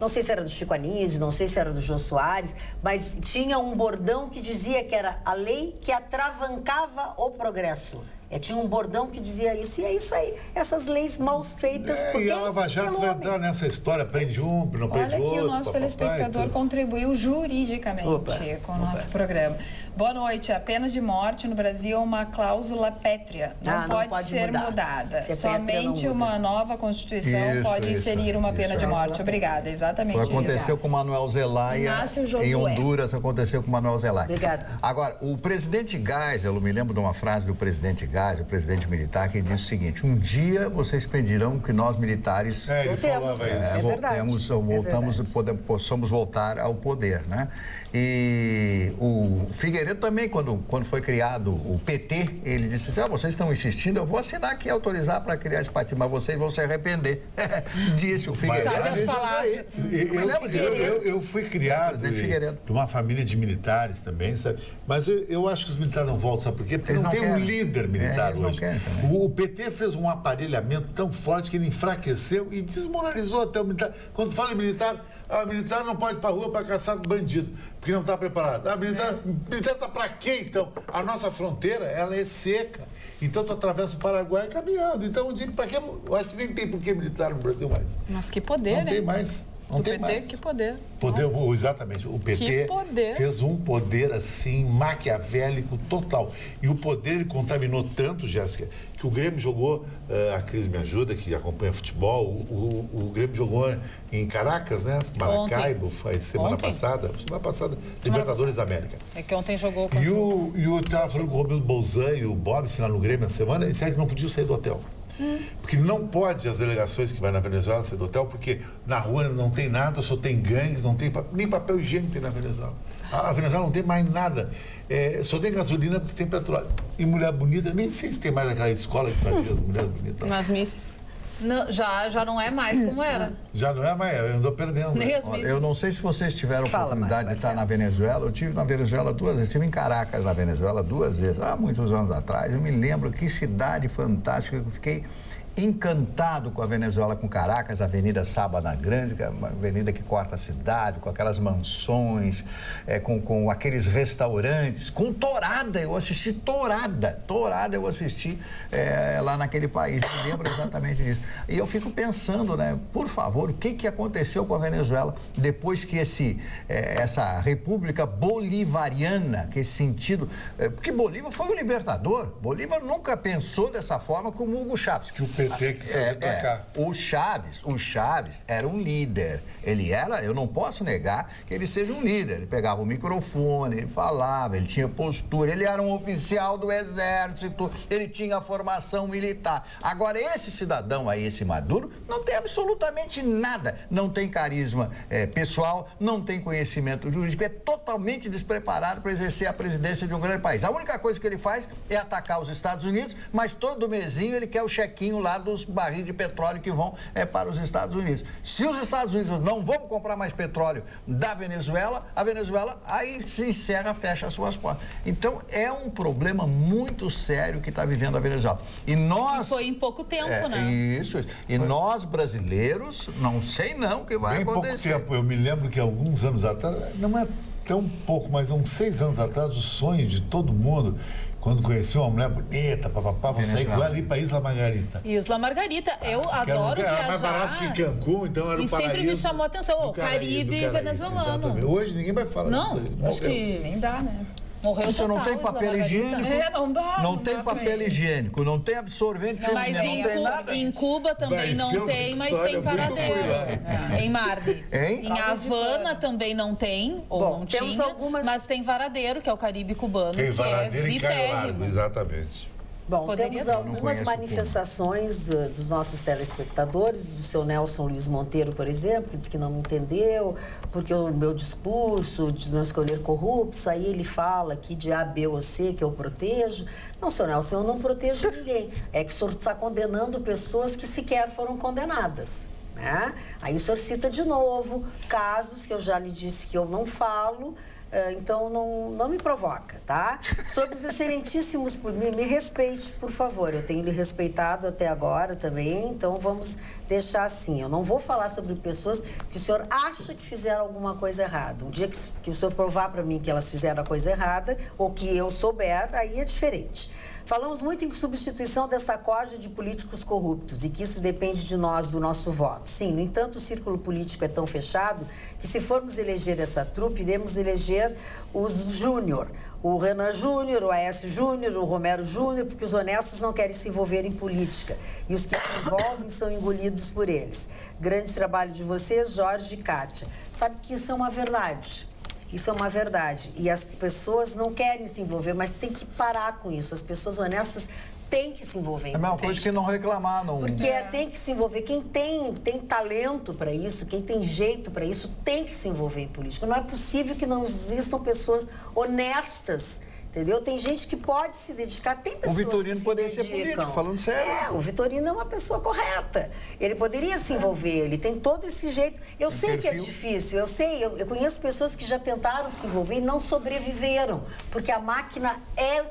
não sei se era do Chico Anísio, não sei se era do Jô Soares, mas tinha um bordão que dizia que era a lei que atravancava o progresso. Tinha um bordão que dizia isso, e é isso aí. Essas leis mal feitas. por E quem? a Lava Jato Pelo vai homem. entrar nessa história, prende um, não prende Olha que outro. o nosso telespectador contribuiu juridicamente com o nosso programa. Boa noite. A pena de morte no Brasil é uma cláusula pétrea. Não pode ser mudada. Porque pétrea Somente não muda. uma nova Constituição pode inserir uma pena de morte. Obrigada. Exatamente. Aconteceu com o Manuel Zelaya Inácio Josué. em Honduras, aconteceu com o Manuel Zelaya. Obrigada. Agora, o presidente Geisel, eu me lembro de uma frase do presidente Geisel, o presidente militar, que disse o seguinte: um dia vocês pedirão que nós militares Ele falava isso. verdade. possamos voltar ao poder, né? E o Figueiredo também, quando foi criado o PT, ele disse assim: vocês estão insistindo, eu vou assinar aqui, autorizar para criar esse partido, mas vocês vão se arrepender. Disse o Figueiredo. Sabe as palavras. Eu fui criado de uma família de militares também, sabe? Mas eu acho que os militares não voltam, sabe por quê? Porque Eles não não tem um querem. líder militar Eles não hoje. querem também. O PT fez um aparelhamento tão forte que ele enfraqueceu e desmoralizou até o militar. Quando fala em militar, militar não pode ir para a rua para caçar bandido, porque não está preparado. Militar está para quê, então? A nossa fronteira, ela é seca. Então, tu atravessa o Paraguai caminhando. Então, para quê? Eu acho que nem tem por que militar no Brasil mais. Mas que poder, Não né? tem mais. Não O tem PT, mais. que poder. Exatamente. O PT Que poder. fez um poder assim, maquiavélico total. E o poder ele contaminou tanto, Jéssica, que o Grêmio jogou, a Cris me ajuda, que acompanha futebol, o Grêmio jogou em Caracas, né? Maracaibo, semana passada, Libertadores da América. É que ontem jogou com E eu estava falando com o Romildo Bolzan e o Bob, lá no Grêmio na semana, e disseram que não podiam sair do hotel. Porque não pode as delegações que vai na Venezuela sair do hotel, porque na rua não tem nada, só tem gangues, não tem nem papel higiênico tem na Venezuela. A Venezuela não tem mais nada. Só tem gasolina porque tem petróleo. E mulher bonita, nem sei se tem mais aquela escola que fazia as mulheres bonitas. Nas misses. Não, já não é mais como era. Já não é mais, andou perdendo. Nem as Olha, misses. eu não sei se vocês tiveram Fala, oportunidade de estar na Marcelo. Venezuela. Eu estive na Venezuela 2 vezes, estive em Caracas, na Venezuela 2 vezes, há muitos anos atrás. Eu me lembro que cidade fantástica, eu fiquei encantado com a Venezuela, com Caracas, a Avenida Sabana Grande, que é uma avenida que corta a cidade, com aquelas mansões, com aqueles restaurantes, com tourada, eu assisti tourada eu assisti lá naquele país, me lembro exatamente disso. E eu fico pensando, né, por favor, o que aconteceu com a Venezuela depois que essa república bolivariana, que esse sentido, porque Bolívar foi um libertador, Bolívar nunca pensou dessa forma como Hugo Chávez. Que o PT PT que saiu pra cá. O Chaves era um líder. Ele era, eu não posso negar que ele seja um líder. Ele pegava o microfone, ele falava, ele tinha postura, ele era um oficial do exército, ele tinha formação militar. Agora, esse cidadão aí, esse Maduro, não tem absolutamente nada. Não tem carisma pessoal, não tem conhecimento jurídico, é totalmente despreparado para exercer a presidência de um grande país. A única coisa que ele faz é atacar os Estados Unidos, mas todo mesinho ele quer o chequinho lá dos barris de petróleo que vão para os Estados Unidos. Se os Estados Unidos não vão comprar mais petróleo da Venezuela, a Venezuela aí se encerra, fecha as suas portas. Então, é um problema muito sério que está vivendo a Venezuela. E nós... Foi em pouco tempo, né? Isso. E nós, brasileiros, não sei não o que vai acontecer. Pouco tempo. Eu me lembro que alguns anos atrás, não é tão pouco, mas há uns 6 anos atrás, o sonho de todo mundo, quando conheceu uma mulher bonita, papapá, vou sair com ela e ir para Isla Margarita. Isla Margarita. Eu adoro viajar. Era mais barato que Cancún, então era o paraíso. E sempre me chamou a atenção, o Caribe venezuelano. Exatamente. Hoje ninguém vai falar não, disso aí. Acho que nem dá, né? Morreu Você não tem papel higiênico, não tem papel higiênico, não tem absorvente, não tem nada. Em Cuba também não tem, mas tem paradeiro. Em Mardi. Em Havana também não tem, ou não tinha, mas tem varadeiro, que é o Caribe cubano. Tem varadeiro em Caio Largo, exatamente. Bom, temos algumas manifestações dos nossos telespectadores, do seu Nelson Luiz Monteiro, por exemplo, que diz que não me entendeu, porque o meu discurso de não escolher corruptos, aí ele fala aqui de A, B ou C, que eu protejo. Não, seu Nelson, eu não protejo ninguém. É que o senhor está condenando pessoas que sequer foram condenadas. Né? Aí o senhor cita de novo casos que eu já lhe disse que eu não falo. Então, não me provoca, tá? Sobre os excelentíssimos, me respeite, por favor. Eu tenho lhe respeitado até agora também, então vamos deixar assim. Eu não vou falar sobre pessoas que o senhor acha que fizeram alguma coisa errada. Um dia que o senhor provar para mim que elas fizeram a coisa errada, ou que eu souber, aí é diferente. Falamos muito em substituição desta corja de políticos corruptos e que isso depende de nós, do nosso voto. Sim, no entanto, o círculo político é tão fechado que se formos eleger essa trupe, iremos eleger os Júnior. O Renan Júnior, o Aécio Júnior, o Romero Júnior, porque os honestos não querem se envolver em política. E os que se envolvem são engolidos por eles. Grande trabalho de vocês, Jorge e Kátia. Sabe que isso é uma verdade. Isso é uma verdade. E as pessoas não querem se envolver, mas tem que parar com isso. As pessoas honestas têm que se envolver. É a mesma coisa que não reclamar. Não... Porque tem que se envolver. Quem tem talento para isso, quem tem jeito para isso, tem que se envolver em política. Não é possível que não existam pessoas honestas. Entendeu? Tem gente que pode se dedicar, tem pessoas que se dedicam. O Vitorino poderia ser político, falando sério. O Vitorino é uma pessoa correta. Ele poderia se envolver, ele tem todo esse jeito. Eu sei que é difícil, eu conheço pessoas que já tentaram se envolver e não sobreviveram, porque a máquina é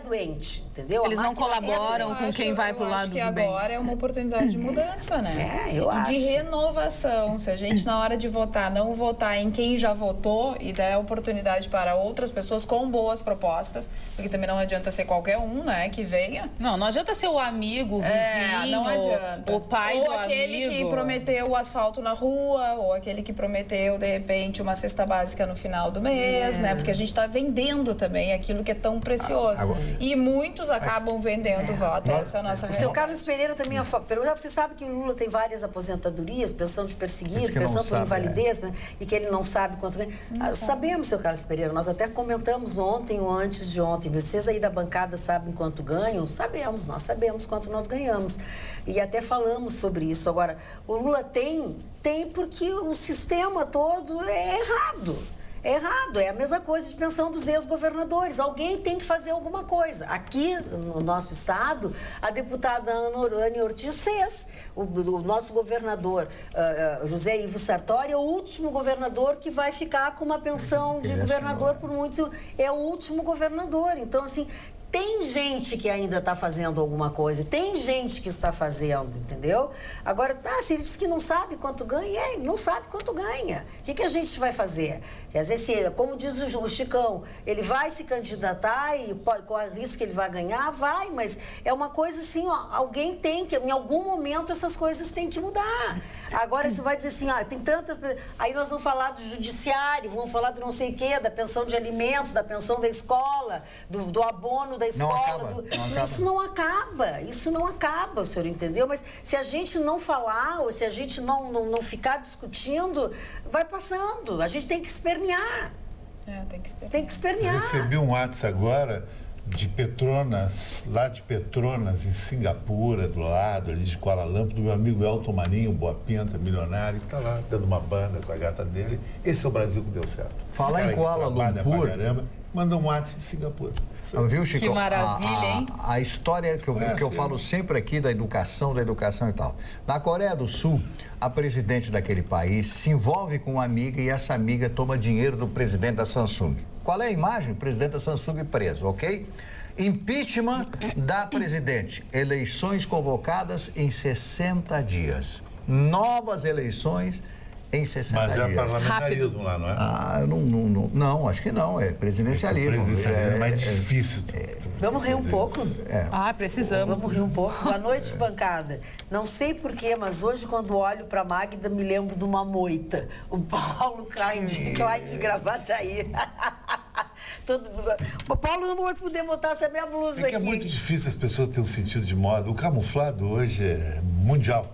doente, entendeu? Eles não colaboram com quem vai pro lado do bem. Eu acho que agora é uma oportunidade de mudança, né? Eu acho. De renovação. Se a gente, na hora de votar, não votar em quem já votou e der oportunidade para outras pessoas com boas propostas, porque também não adianta ser qualquer um, né, que venha. Não adianta ser o amigo, o vizinho, não adianta. O pai do amigo. Ou aquele que prometeu o asfalto na rua, ou aquele que prometeu, de repente, uma cesta básica no final do mês, né? Porque a gente está vendendo também aquilo que é tão precioso. E muitos acabam vendendo voto. Essa é a nossa realidade. O seu Carlos Pereira também você sabe que o Lula tem várias aposentadorias, pensão de perseguido, pensão por invalidez, e que ele não sabe quanto ganha. Sabemos, seu Carlos Pereira, nós até comentamos ontem ou antes de ontem. Vocês aí da bancada sabem quanto ganham? Sabemos, nós sabemos quanto nós ganhamos. E até falamos sobre isso. Agora, o Lula tem porque o sistema todo é errado. É errado, é a mesma coisa de pensão dos ex-governadores. Alguém tem que fazer alguma coisa. Aqui, no nosso estado, a deputada Ana Ortiz fez. O nosso governador, José Ivo Sartori, é o último governador que vai ficar com uma pensão de governador por muitos... É o último governador. Então, assim... Tem gente que ainda está fazendo alguma coisa, tem gente que está fazendo, entendeu? Agora, se ele diz que não sabe quanto ganha, ele não sabe quanto ganha. O que a gente vai fazer? Quer dizer, como diz o Chicão, ele vai se candidatar e corre o risco que ele vai ganhar? Vai, mas é uma coisa assim, alguém tem que, em algum momento, essas coisas têm que mudar. Agora você vai dizer assim, tem tantas... Aí nós vamos falar do judiciário, vamos falar do não sei o quê, da pensão de alimentos, da pensão da escola, do abono da escola. Isso não acaba, o senhor entendeu? Mas se a gente não falar, ou se a gente não ficar discutindo, vai passando. A gente tem que espernear. Tem que espernear. Eu recebi um WhatsApp agora de Petronas, lá de Petronas, em Singapura, do lado, ali de Kuala Lumpur, do meu amigo Elton Marinho, Boa Pinta, milionário, que está lá dando uma banda com a gata dele. Esse é o Brasil que deu certo. Falar em Kuala Lumpur... Manda um WhatsApp de Singapura. Viu, Chico? Que maravilha, hein? A história que eu falo sempre aqui da educação e tal. Na Coreia do Sul, a presidente daquele país se envolve com uma amiga e essa amiga toma dinheiro do presidente da Samsung. Qual é a imagem? O presidente da Samsung preso, ok? Impeachment da presidente. Eleições convocadas em 60 dias. Novas eleições em 60 dias. Mas é parlamentarismo lá, não é? Não, acho que não. É presidencialismo. Presidencialismo é mais difícil. Vamos rir um pouco? Precisamos. Vamos rir um pouco. Boa noite, bancada. Não sei porquê, mas hoje, quando olho para Magda, me lembro de uma moita. O Paulo Klein de Gravataí. O Paulo não vai poder botar essa minha blusa aqui. É muito difícil as pessoas terem um sentido de moda. O camuflado hoje é mundial.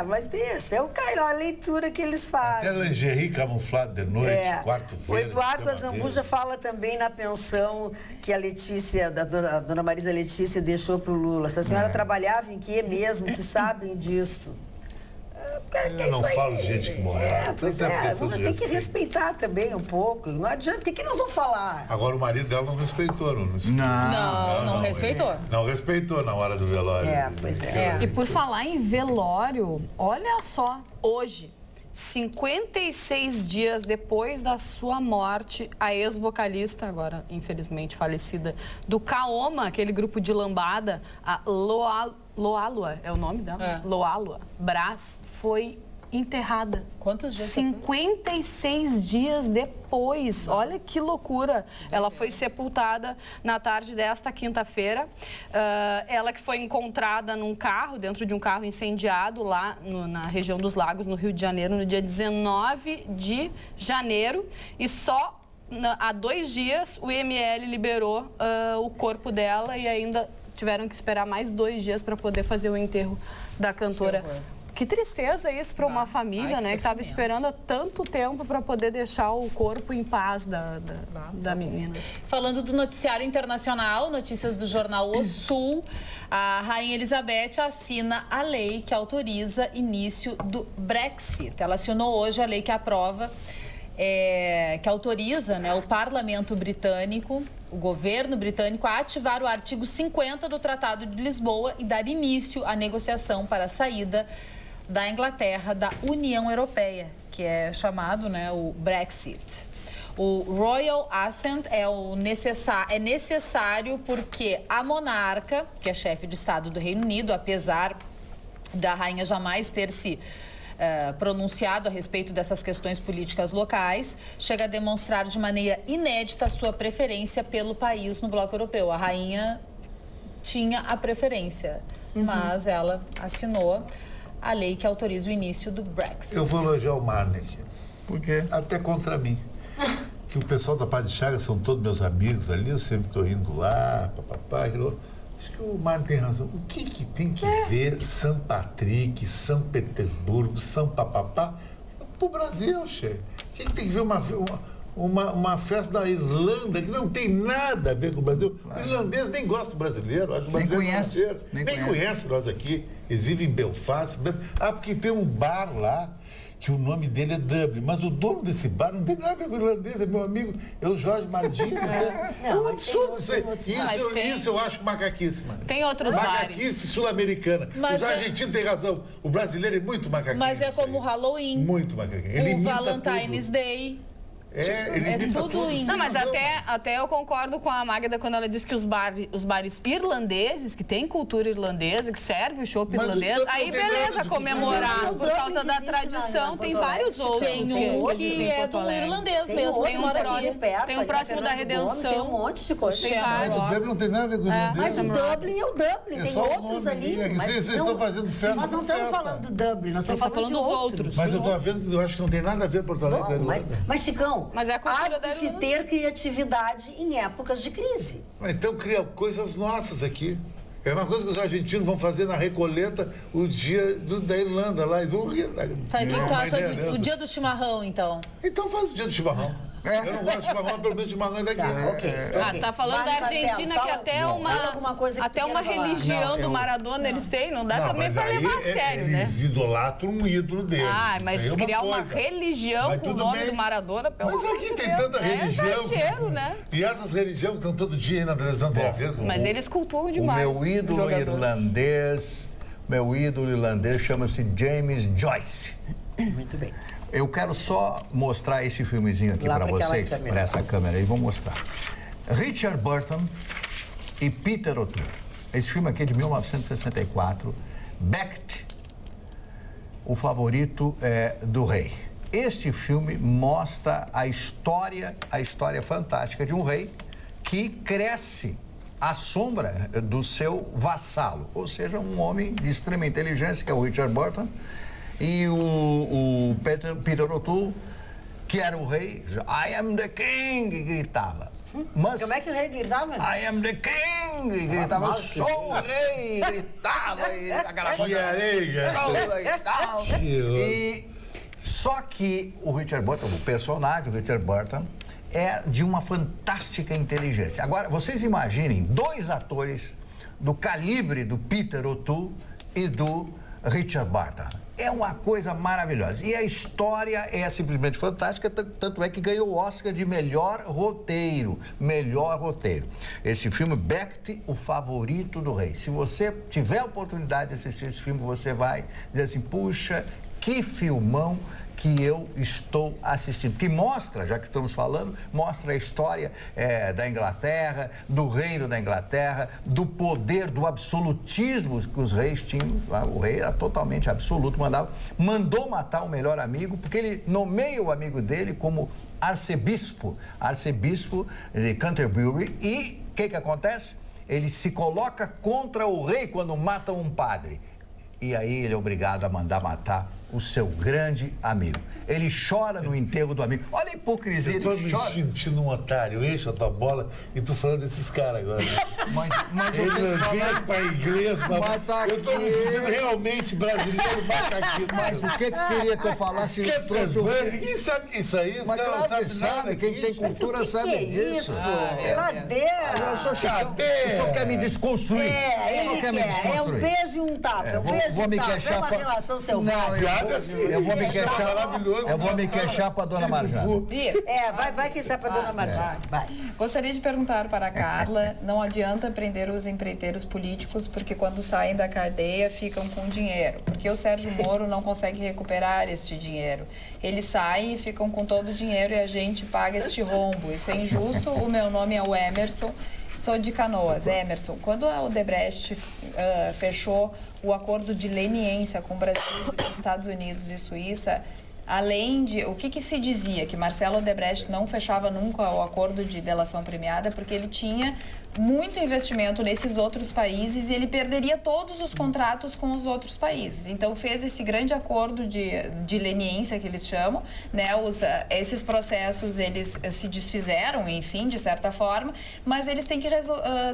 Mas deixa. A leitura que eles fazem. Até lingerie camuflado de noite, quarto-feira. O Eduardo Azambuja fala também na pensão que a Letícia, a dona Marisa Letícia, deixou para o Lula. Essa senhora trabalhava em que mesmo, que sabem disso. Eu não falo de gente que morreu. Tem que respeitar também um pouco. Não adianta. O que nós vamos falar? Agora, o marido dela não respeitou. Não respeitou. Não respeitou na hora do velório. Pois é. E por falar em velório, olha só, hoje, 56 dias depois da sua morte, a ex-vocalista, agora infelizmente falecida, do Kaoma, aquele grupo de lambada, a Loalua, é o nome dela? Loalua Brás, foi enterrada. Quantos dias? 56 dias depois. Olha que loucura. Ela foi sepultada na tarde desta quinta-feira. Ela que foi encontrada num carro, dentro de um carro incendiado lá na região dos Lagos, no Rio de Janeiro, no dia 19 de janeiro. E só há 2 dias o IML liberou o corpo dela e ainda tiveram que esperar mais 2 dias para poder fazer o enterro da cantora. Que tristeza isso para uma família, né? Que estava esperando há tanto tempo para poder deixar o corpo em paz da menina. Falando do noticiário internacional, notícias do jornal O Sul, a Rainha Elizabeth assina a lei que autoriza início do Brexit. Ela assinou hoje a lei que aprova, que autoriza, né, o parlamento britânico, o governo britânico, a ativar o artigo 50 do Tratado de Lisboa e dar início à negociação para a saída da Inglaterra da União Europeia, que é chamado, né, o Brexit. O Royal Assent é necessário porque a monarca, que é chefe de Estado do Reino Unido, apesar da rainha jamais ter se pronunciado a respeito dessas questões políticas locais, chega a demonstrar de maneira inédita a sua preferência pelo país no bloco europeu. A rainha tinha a preferência, mas ela assinou a lei que autoriza o início do Brexit. Eu vou elogiar o Marne aqui. Por quê? Até contra mim. Que o pessoal da Paz de Chagas são todos meus amigos ali, eu sempre estou indo lá, papapá, aquilo. Acho que o Marne tem razão. O que tem que ver São Patrick, São Petersburgo, São papapá pro Brasil, chefe? O que tem que ver uma festa da Irlanda que não tem nada a ver com o Brasil? O irlandês nem gosta do brasileiro, acho que o brasileiro nem conhece nós aqui. Eles vivem em Belfast. Porque tem um bar lá que o nome dele é Dublin, mas o dono desse bar não tem nada a ver com o irlandês, é meu amigo, é o Jorge Mardini. É um absurdo isso aí. Isso eu acho macaquice, mano. Tem outros macaquice sul-americana. Os argentinos têm razão. O brasileiro é muito macaquinho. Mas é como o Halloween. Muito macaquinho. Ele o Valentine's Day. Ele É imita tudo em... Não, mas até eu concordo com a Magda quando ela diz que os bares irlandeses, que tem cultura irlandesa, que serve o chopp Mas o irlandês, Dublin aí não tem nada beleza, de comemorar cultura por causa irlandesa. da Existe tradição. na Tem Porto vários Alegre. outros. Tem um que é do irlandês Tem mesmo, outro, tem mora aqui. próximo perto, Tem o ali na próximo da Fernando Gomes, Redenção. Tem um monte de coisa. Tem Mas o Dublin não tem nada a ver com o irlandês. Mas o Dublin é o Dublin, É tem só o outros nome ali. ali. Mas Vocês estão fazendo festa Nós não por estamos festa. falando do Dublin, nós estamos tá falando de falando dos outros. Mas eu tô vendo que eu acho que não tem nada a ver Porto Alegre com a Bom, Irlanda. mas, Chicão, Mas é a cultura há de da se Irlanda. ter criatividade em épocas de crise. Então cria coisas nossas aqui. É uma coisa que os argentinos vão fazer na Recoleta o dia da Irlanda lá. Eles vão rir. Tá, o que tu acha do dia do chimarrão, então? Então faz o dia do chimarrão. Eu não gosto de chimarrão, pelo menos chimarrão é daqui. Tá, ok. Tá falando Vai, da Argentina, Marcelo, que até fala alguma coisa que até tu uma queira falar. religião Não, do Maradona eles têm, não dá também mas pra aí levar a sério, né? eles idolatram um ídolo deles. Ah, Isso mas aí é criar uma coisa. religião Mas com o tudo nome bem. do Maradona, pelo Mas amor aqui de tem Deus, tanta religião. É exagero, né? E essas religiões que estão todo dia aí na televisão tem a ver com... Mas eles cultuam O demais. meu ídolo irlandês chama-se James Joyce. Muito bem. Eu quero só mostrar esse filmezinho aqui Lá para pra aquela vocês, câmera. para essa câmera aí, vou mostrar. Richard Burton e Peter O'Toole. Esse filme aqui é de 1964, Beckett, o favorito do rei. Este filme mostra a história fantástica de um rei que cresce à sombra do seu vassalo, ou seja, um homem de extrema inteligência, que é o Richard Burton, e o Peter O'Toole, que era o rei, I am the king, e gritava. Mas, Como é que o rei gritava? I am the king, e gritava, eu sou o rei, e gritava, e aquela coisa areia. toda e tal. Que Só que o Richard Burton, o personagem, o Richard Burton, é de uma fantástica inteligência. Agora, vocês imaginem dois atores do calibre do Peter O'Toole e do Richard Burton. É uma coisa maravilhosa. E a história é simplesmente fantástica, tanto é que ganhou o Oscar de melhor roteiro. Melhor roteiro. Esse filme, Beckett, o favorito do rei. Se você tiver a oportunidade de assistir esse filme, você vai dizer assim, puxa, que filmão que eu estou assistindo. Que mostra, já que estamos falando, mostra a história da Inglaterra, do reino da Inglaterra, do poder, do absolutismo que os reis tinham. O rei era totalmente absoluto, mandou matar o melhor amigo, porque ele nomeia o amigo dele como arcebispo de Canterbury. E o que acontece? Ele se coloca contra o rei quando mata um padre. E aí ele é obrigado a mandar matar o seu grande amigo. Ele chora no enterro do amigo. Olha a hipocrisia, eu tô ele me chora. sentindo um otário, enche a tua bola e tu falando desses caras agora. Mas eu tenho que falar... Irlandês para inglês, Mata eu tô me aqui. sentindo realmente brasileiro, mata aqui. Mas o que queria que eu falasse? Que Trouxe o... ninguém sabe que é isso aí, os Mas caras não claro que sabem nada. sabe, quem tem cultura que sabe que é disso. isso? Cadê? Eu sou Chicão, Cadê? o senhor quer me desconstruir? O Ele senhor quer me quer. É um desconstruir? beijo e um tapa. É um beijo vou e um me tapa. queixar É uma pra- relação selvagem. Eu vou me queixar, Maravilhoso. eu vou me queixar pra dona Marjana. Vai queixar pra dona Marjane. Vai. Gostaria de perguntar para a Carla, não adianta prender os empreiteiros políticos porque quando saem da cadeia ficam com dinheiro. Porque o Sérgio Moro não consegue recuperar este dinheiro. Eles saem e ficam com todo o dinheiro e a gente paga este rombo. Isso é injusto. O meu nome é o Emerson. Sou de Canoas. Emerson, quando a Odebrecht fechou o acordo de leniência com o Brasil, Estados Unidos e Suíça, além de... O que se dizia? Que Marcelo Odebrecht não fechava nunca o acordo de delação premiada porque ele tinha muito investimento nesses outros países e ele perderia todos os contratos com os outros países. Então, fez esse grande acordo de leniência, que eles chamam, né? Esses processos, eles se desfizeram, enfim, de certa forma, mas eles têm que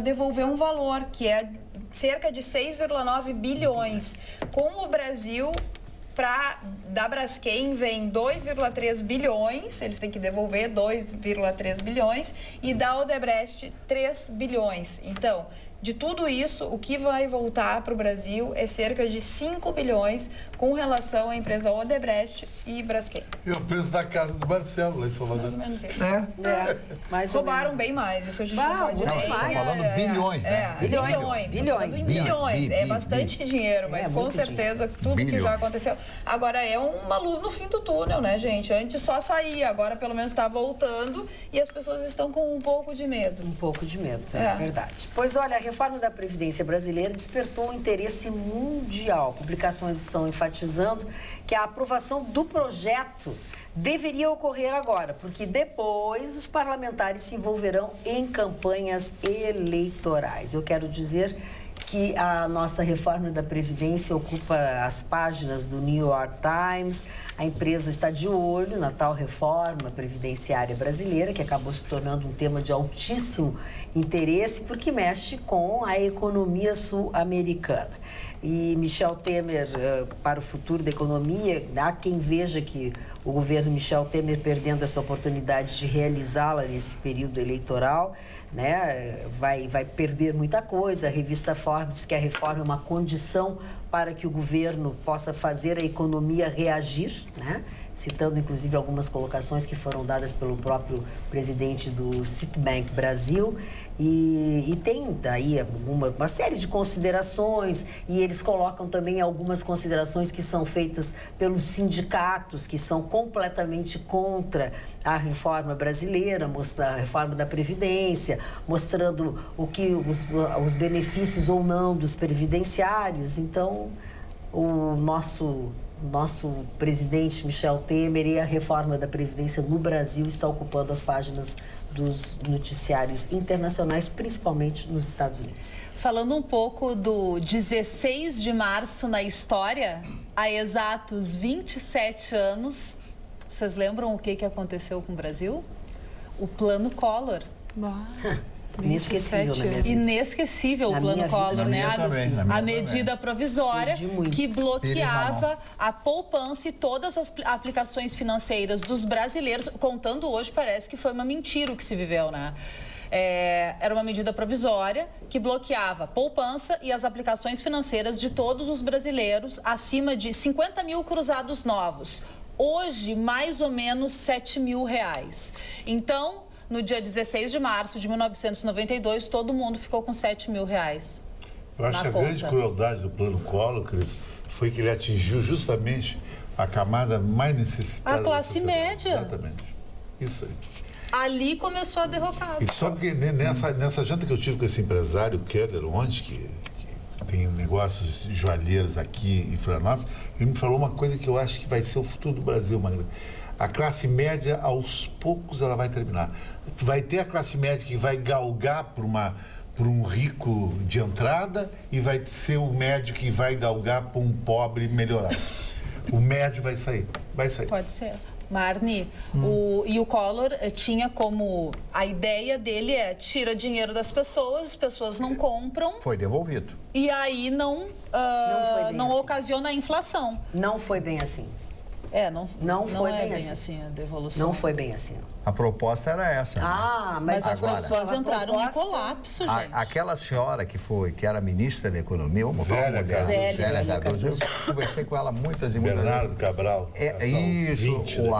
devolver um valor, que é cerca de 6,9 bilhões. Com o Brasil... Da Braskem vem 2,3 bilhões, eles têm que devolver 2,3 bilhões, e da Odebrecht 3 bilhões. Então, de tudo isso, o que vai voltar para o Brasil é cerca de 5 bilhões com relação à empresa Odebrecht e Braskem. E o preço da casa do Marcelo, lá em Salvador. Mais ou menos isso. Mais ou Roubaram menos. bem mais, isso a gente não pode muito nem... mais. Falando bilhões, né? Bilhões. Bilhões. É bastante dinheiro, mas com muito certeza tudo que Bilhões. já aconteceu. Agora é uma luz no fim do túnel, né, gente? Antes só saía, agora pelo menos está voltando e as pessoas estão com um pouco de medo. Um pouco de medo, é verdade. Pois olha, a reforma da Previdência brasileira despertou um interesse mundial. Publicações estão enfatizando que a aprovação do projeto deveria ocorrer agora, porque depois os parlamentares se envolverão em campanhas eleitorais. Eu quero dizer que a nossa reforma da Previdência ocupa as páginas do New York Times. A empresa está de olho na tal reforma previdenciária brasileira, que acabou se tornando um tema de altíssimo interesse, porque mexe com a economia sul-americana. E Michel Temer, para o futuro da economia, há quem veja que o governo Michel Temer perdendo essa oportunidade de realizá-la nesse período eleitoral, né, vai perder muita coisa. A revista Forbes diz que a reforma é uma condição para que o governo possa fazer a economia reagir, né? Citando inclusive algumas colocações que foram dadas pelo próprio presidente do Citibank Brasil. E tem daí uma série de considerações, e eles colocam também algumas considerações que são feitas pelos sindicatos, que são completamente contra a reforma brasileira, a reforma da Previdência, mostrando o que os benefícios ou não dos previdenciários. Então, o nosso presidente Michel Temer e a reforma da Previdência no Brasil está ocupando as páginas dos noticiários internacionais, principalmente nos Estados Unidos. Falando um pouco do 16 de março na história, há exatos 27 anos, vocês lembram o que aconteceu com o Brasil? O Plano Collor. Inesquecível, na minha vida. Inesquecível o Plano Collor, né? A medida provisória que bloqueava a poupança e todas as aplicações financeiras dos brasileiros. Contando hoje, parece que foi uma mentira o que se viveu, né? Era uma medida provisória que bloqueava a poupança e as aplicações financeiras de todos os brasileiros acima de 50 mil cruzados novos. Hoje, mais ou menos 7 mil reais. Então, no dia 16 de março de 1992, todo mundo ficou com 7 mil reais. Eu acho que a grande crueldade do Plano Collor, Cris, foi que ele atingiu justamente a camada mais necessitada. A classe média. Exatamente. Isso aí. Ali começou a derrocada. E sabe que nessa janta que eu tive com esse empresário, Keller, ontem, que tem negócios joalheiros aqui em Florianópolis, ele me falou uma coisa que eu acho que vai ser o futuro do Brasil, Magda. A classe média, aos poucos, ela vai terminar. Vai ter a classe média que vai galgar por um rico de entrada e vai ser o médio que vai galgar por um pobre melhorado. O médio vai sair. Pode ser. Marni, e o Collor tinha como... A ideia dele tira dinheiro das pessoas, as pessoas não compram. Foi devolvido. E aí não ocasiona a inflação. Não foi bem assim. Não foi é bem assim a devolução. Não foi bem assim. A proposta era essa. Mas as agora, pessoas entraram em colapso, gente. Aquela senhora que era ministra da Economia, Zélia Cardoso, eu conversei com ela muitas vezes. Bernardo Cabral.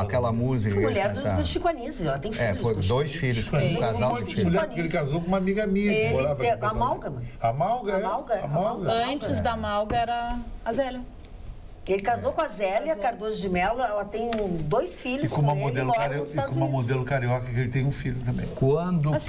Aquela música. Mulher do Chico Anísio, ela tem filhos. Foi 2 filhos com um casal de filhos. Mulher, porque ele casou com uma amiga minha que morava aqui. Amálgama. Amálgama. Antes da Malga era a Zélia. Ele casou com a Zélia Cardoso de Mello, ela tem 2 filhos. E com uma modelo carioca que ele tem um filho também.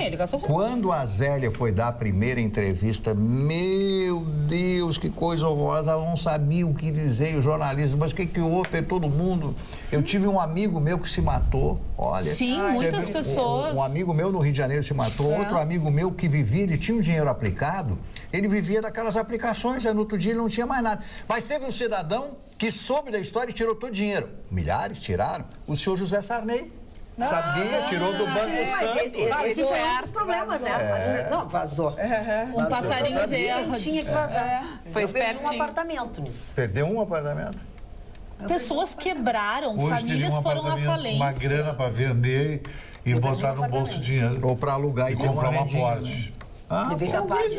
Ele casou com Quando a Zélia foi dar a primeira entrevista, meu Deus, que coisa horrorosa, ela não sabia o que dizer, o jornalista, mas o que houve? Todo mundo. Eu tive um amigo meu que se matou, olha. Sim, muitas pessoas. Um amigo meu no Rio de Janeiro se matou, outro amigo meu que vivia, ele tinha um dinheiro aplicado, ele vivia daquelas aplicações, aí no outro dia ele não tinha mais nada. Mas teve um cidadão que soube da história e tirou todo o dinheiro. Milhares tiraram. O senhor José Sarney. Sabia, tirou do Banco Santos. Esse foi um dos problemas, né? Não, vazou. Um passarinho verde. Tinha que vazar. Foi perdi um apartamento nisso. Perdeu um apartamento? Pessoas quebraram, Hoje famílias foram à falência. Uma grana para vender e botar no bolso dinheiro. Ou para alugar e comprar uma Porsche. É bem capaz.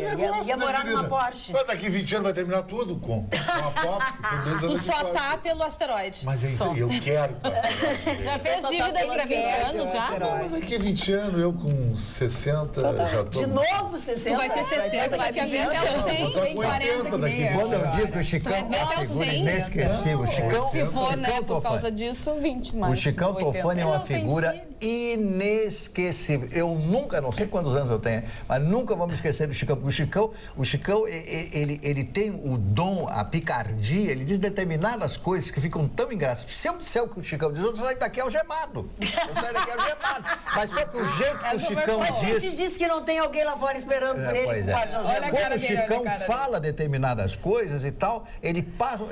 Ia morar numa Porsche. Mas daqui 20 anos vai terminar tudo com a Porsche. Tu só tá pelo asteroide. Mas é isso aí, eu quero com asteroide. Já fez dívida pra 20 anos já? Não, mas daqui 20 anos, eu com 60, já tô... De novo 60? Tu vai ter 60, vai ter 20 anos. Eu tô com 80 daqui 20 Quando eu anos. digo que o Chicão é uma figura inesquecível, o Chicão, Se for, né, Chicão por causa Tofani. disso, 20 mais. O Chicão 80. Tofani é Ele uma não tem figura filho. inesquecível. Eu nunca, não sei quantos anos eu tenho, mas nunca vou me esquecer do Chicão. Porque o Chicão ele tem o dom, a picardia, ele diz determinadas coisas que ficam tão engraçadas. Se eu disser o que o Chicão diz, eu saio daqui algemado. Eu saio daqui algemado. Mas só que o jeito que o Chicão Mas quem te diz... disse que não tem alguém lá fora esperando por ele Pois com é. o guarda algemado? Quando o Chicão fala determinadas coisas e tal, ele passa...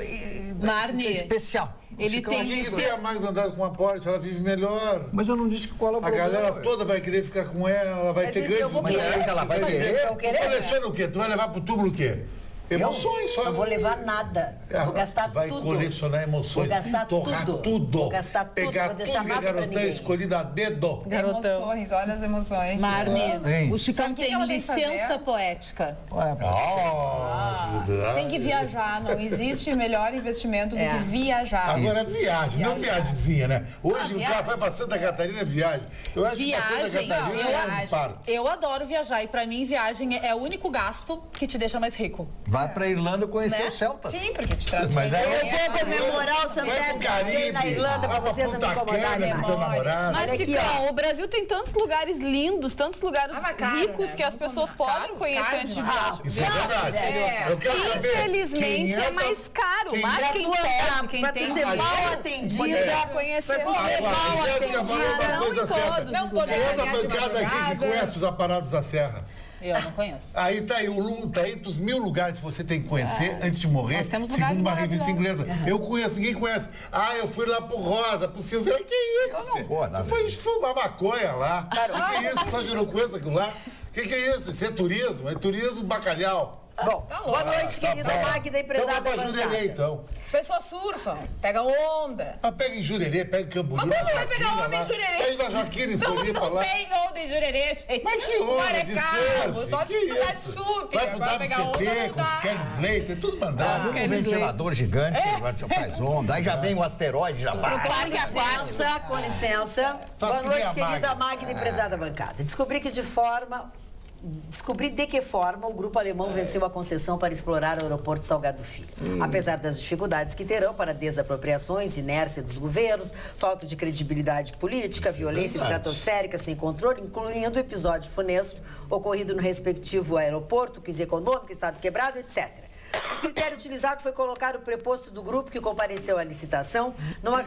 Marni, fica especial. ele Chicão tem aqui, Quem isso. vê a Magda andar com uma Porsche, ela vive melhor. Mas eu não disse que qual é o A problema. galera toda vai querer ficar com ela, vai Mas ter eu grandes... vou Mas querer. será que ela vai querer? Eu Tu querer? coleciona o quê? Tu vai levar pro túmulo o quê? Emoções só. Não vou levar nada. Vou gastar vai tudo. colecionar emoções. Vou gastar torrar tudo. tudo. Vou gastar tudo, Pegar vou deixar tudo que a nada pra garota é ninguém. escolhida a dedo. Emoções, olha as emoções. Marni, Hein? o Chicão Sabe o que tem ela tem que licença fazer? poética. Ué, Tem que viajar, não existe melhor investimento do que viajar. Agora viagem, não viagemzinha, né? Hoje o cara viagem. vai pra Santa Catarina, é viagem. Eu acho que pra Santa Viagem, Catarina é um parto. eu adoro viajar e pra mim viagem é o único gasto que te deixa mais rico. vai pra Irlanda conhecer Né? os celtas. Sim, porque te traz Mas bem. é- Eu vou comemorar o Santo Vai pro André Caribe, na Irlanda pra vai pra vocês não me Punta incomodarem Cana com teu mais. namorado. Mas, Olha aqui, Chicão, ó. o Brasil tem tantos lugares lindos, tantos lugares Ah, mas caro, ricos né? que as pessoas podem conhecer caro antes de demais. viajar. Isso é verdade. Eu quero saber. Infelizmente é mais caro, mas Pra quem tu andar, pode, quem pra tem tu ser mal dinheiro, atendida, poder conhecer. pra tu ser mal Agora, Jéssica falou uma atendida. coisa em certa. todos Não poder Tem outra ganhar de bancada aqui que madrugada. conhece os aparados da Serra. Eu não conheço. Aí tá aí, tá aí dos 1000 lugares que você tem que conhecer antes de morrer, Nós temos segundo lugares uma revista inglesa. Eu conheço, ninguém conhece. Ah, eu fui lá pro Rosa, pro Silveira. Que isso? Eu não vou, nada Foi disso. uma maconha lá. Que é isso? Tu não conhece aquilo lá? Que é isso? Isso é turismo? É turismo bacalhau. Bom, boa noite, querida Magda e Então vai prezada pra Jurerê, bancada. então. As pessoas surfam, pegam onda. Ah, pega em Jurerê, pega em Camboriú. Mas quando na vai pegar Jaquina onda em lá. Jurerê? Pega na Jaquina, em Floripa Não lá. tem onda em Jurerê, gente. Mas que onda Agora é de caro, surf? só Que se precisar de isso? surf. Vai pro Agora pegar onda WCP não com dá. Kelly Slater, tudo mandado. Um ventilador gigante, faz onda. Aí já vem o asteroide, já vai. Com licença. Faça Boa que nem a noite, querida Magda. Magda e prezada bancada. Descobri de que forma o grupo alemão venceu a concessão para explorar o aeroporto Salgado Filho. Apesar das dificuldades que terão para desapropriações, inércia dos governos, falta de credibilidade política, violência estratosférica sem controle, incluindo o episódio funesto ocorrido no respectivo aeroporto, crise econômica, estado quebrado, etc. O critério utilizado foi colocar o preposto do grupo que compareceu à licitação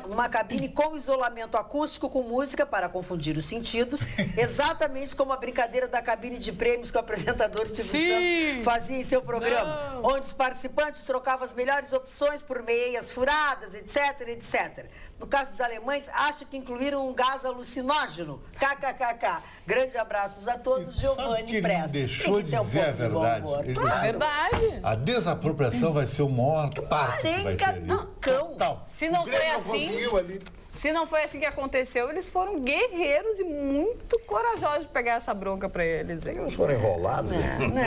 numa cabine com isolamento acústico com música para confundir os sentidos, exatamente como a brincadeira da cabine de prêmios que o apresentador Silvio Santos fazia em seu programa, onde os participantes trocavam as melhores opções por meias furadas, etc, etc. No caso dos alemães, acho que incluíram um gás alucinógeno. KKKK. Grande abraços a todos. Sabe que Giovanni ele Prestes. deixou Tem que de ter um dizer a pouco de bom verdade. humor. Ele- Claro. Verdade. A desapropriação vai ser o maior parto que vai ter Arenga ali. do cão. Total. Se não O Grêmio foi não assim- conseguiu ali. Se não foi assim que aconteceu, eles foram guerreiros e muito corajosos de pegar essa bronca pra eles, hein? Eles foram enrolados. Não,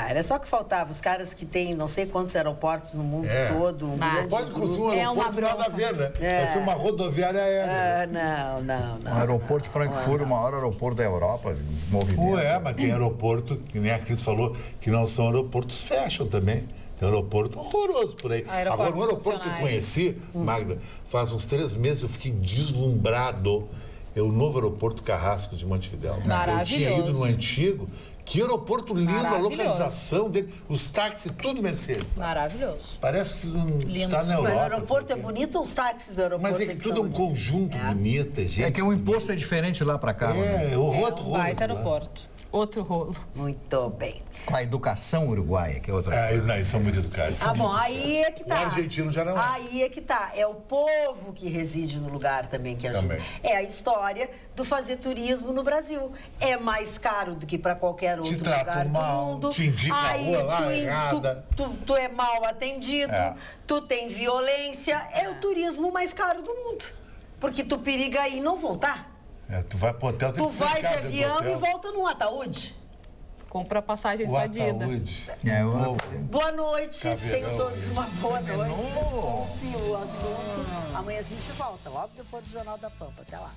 era só que faltava. Os caras que têm não sei quantos aeroportos no mundo É. todo. Um grande Pode grupo. construir um É uma aeroporto, nada a ver, né? Vai ser uma rodoviária aérea. né? Ah, não. O aeroporto de Frankfurt, o maior aeroporto da Europa, de movimento. Ué, mas tem aeroporto, que nem a Cris falou, que não são aeroportos fashion também. Tem aeroporto horroroso por aí. Aeroportos Agora, o aeroporto que eu funcionais. conheci, Magda, faz uns 3 meses eu fiquei deslumbrado. É o novo aeroporto Carrasco de Montevidéu. Eu tinha ido no antigo. Que aeroporto lindo, a Maravilhoso. localização dele, os táxis, tudo Mercedes. Maravilhoso. Parece que você está na Mas o Europa. aeroporto é sabe? bonito ou os táxis do aeroporto? Mas é que tudo é um conjunto bonito, gente. É que o imposto é diferente lá pra cá. né? É, o outro rolo. Baita lá. aeroporto. Outro rolo. Muito bem. Com a educação uruguaia, que é outra É, não, eles são muito educados. Ah, bom, aí é que tá. O argentino já não é. Aí é que tá. É o povo que reside no lugar também que ajuda. Também. É a história do fazer turismo no Brasil. É mais caro do que para qualquer outro tratam lugar mal, do mundo. te indica a Aí rua lá errada. tu é mal atendido, É. tu tem violência. É o turismo mais caro do mundo. Porque tu periga aí e não voltar. É, tu vai pro hotel, tem Tu que vai de ficar dentro do avião hotel. e volta num ataúde. compra a passagem O Sadida. ataúde. Boa noite, Caveirão tenham todos aí. uma boa noite. Desculpe o assunto. Amanhã a gente volta, logo depois do Jornal da Pampa. Até lá.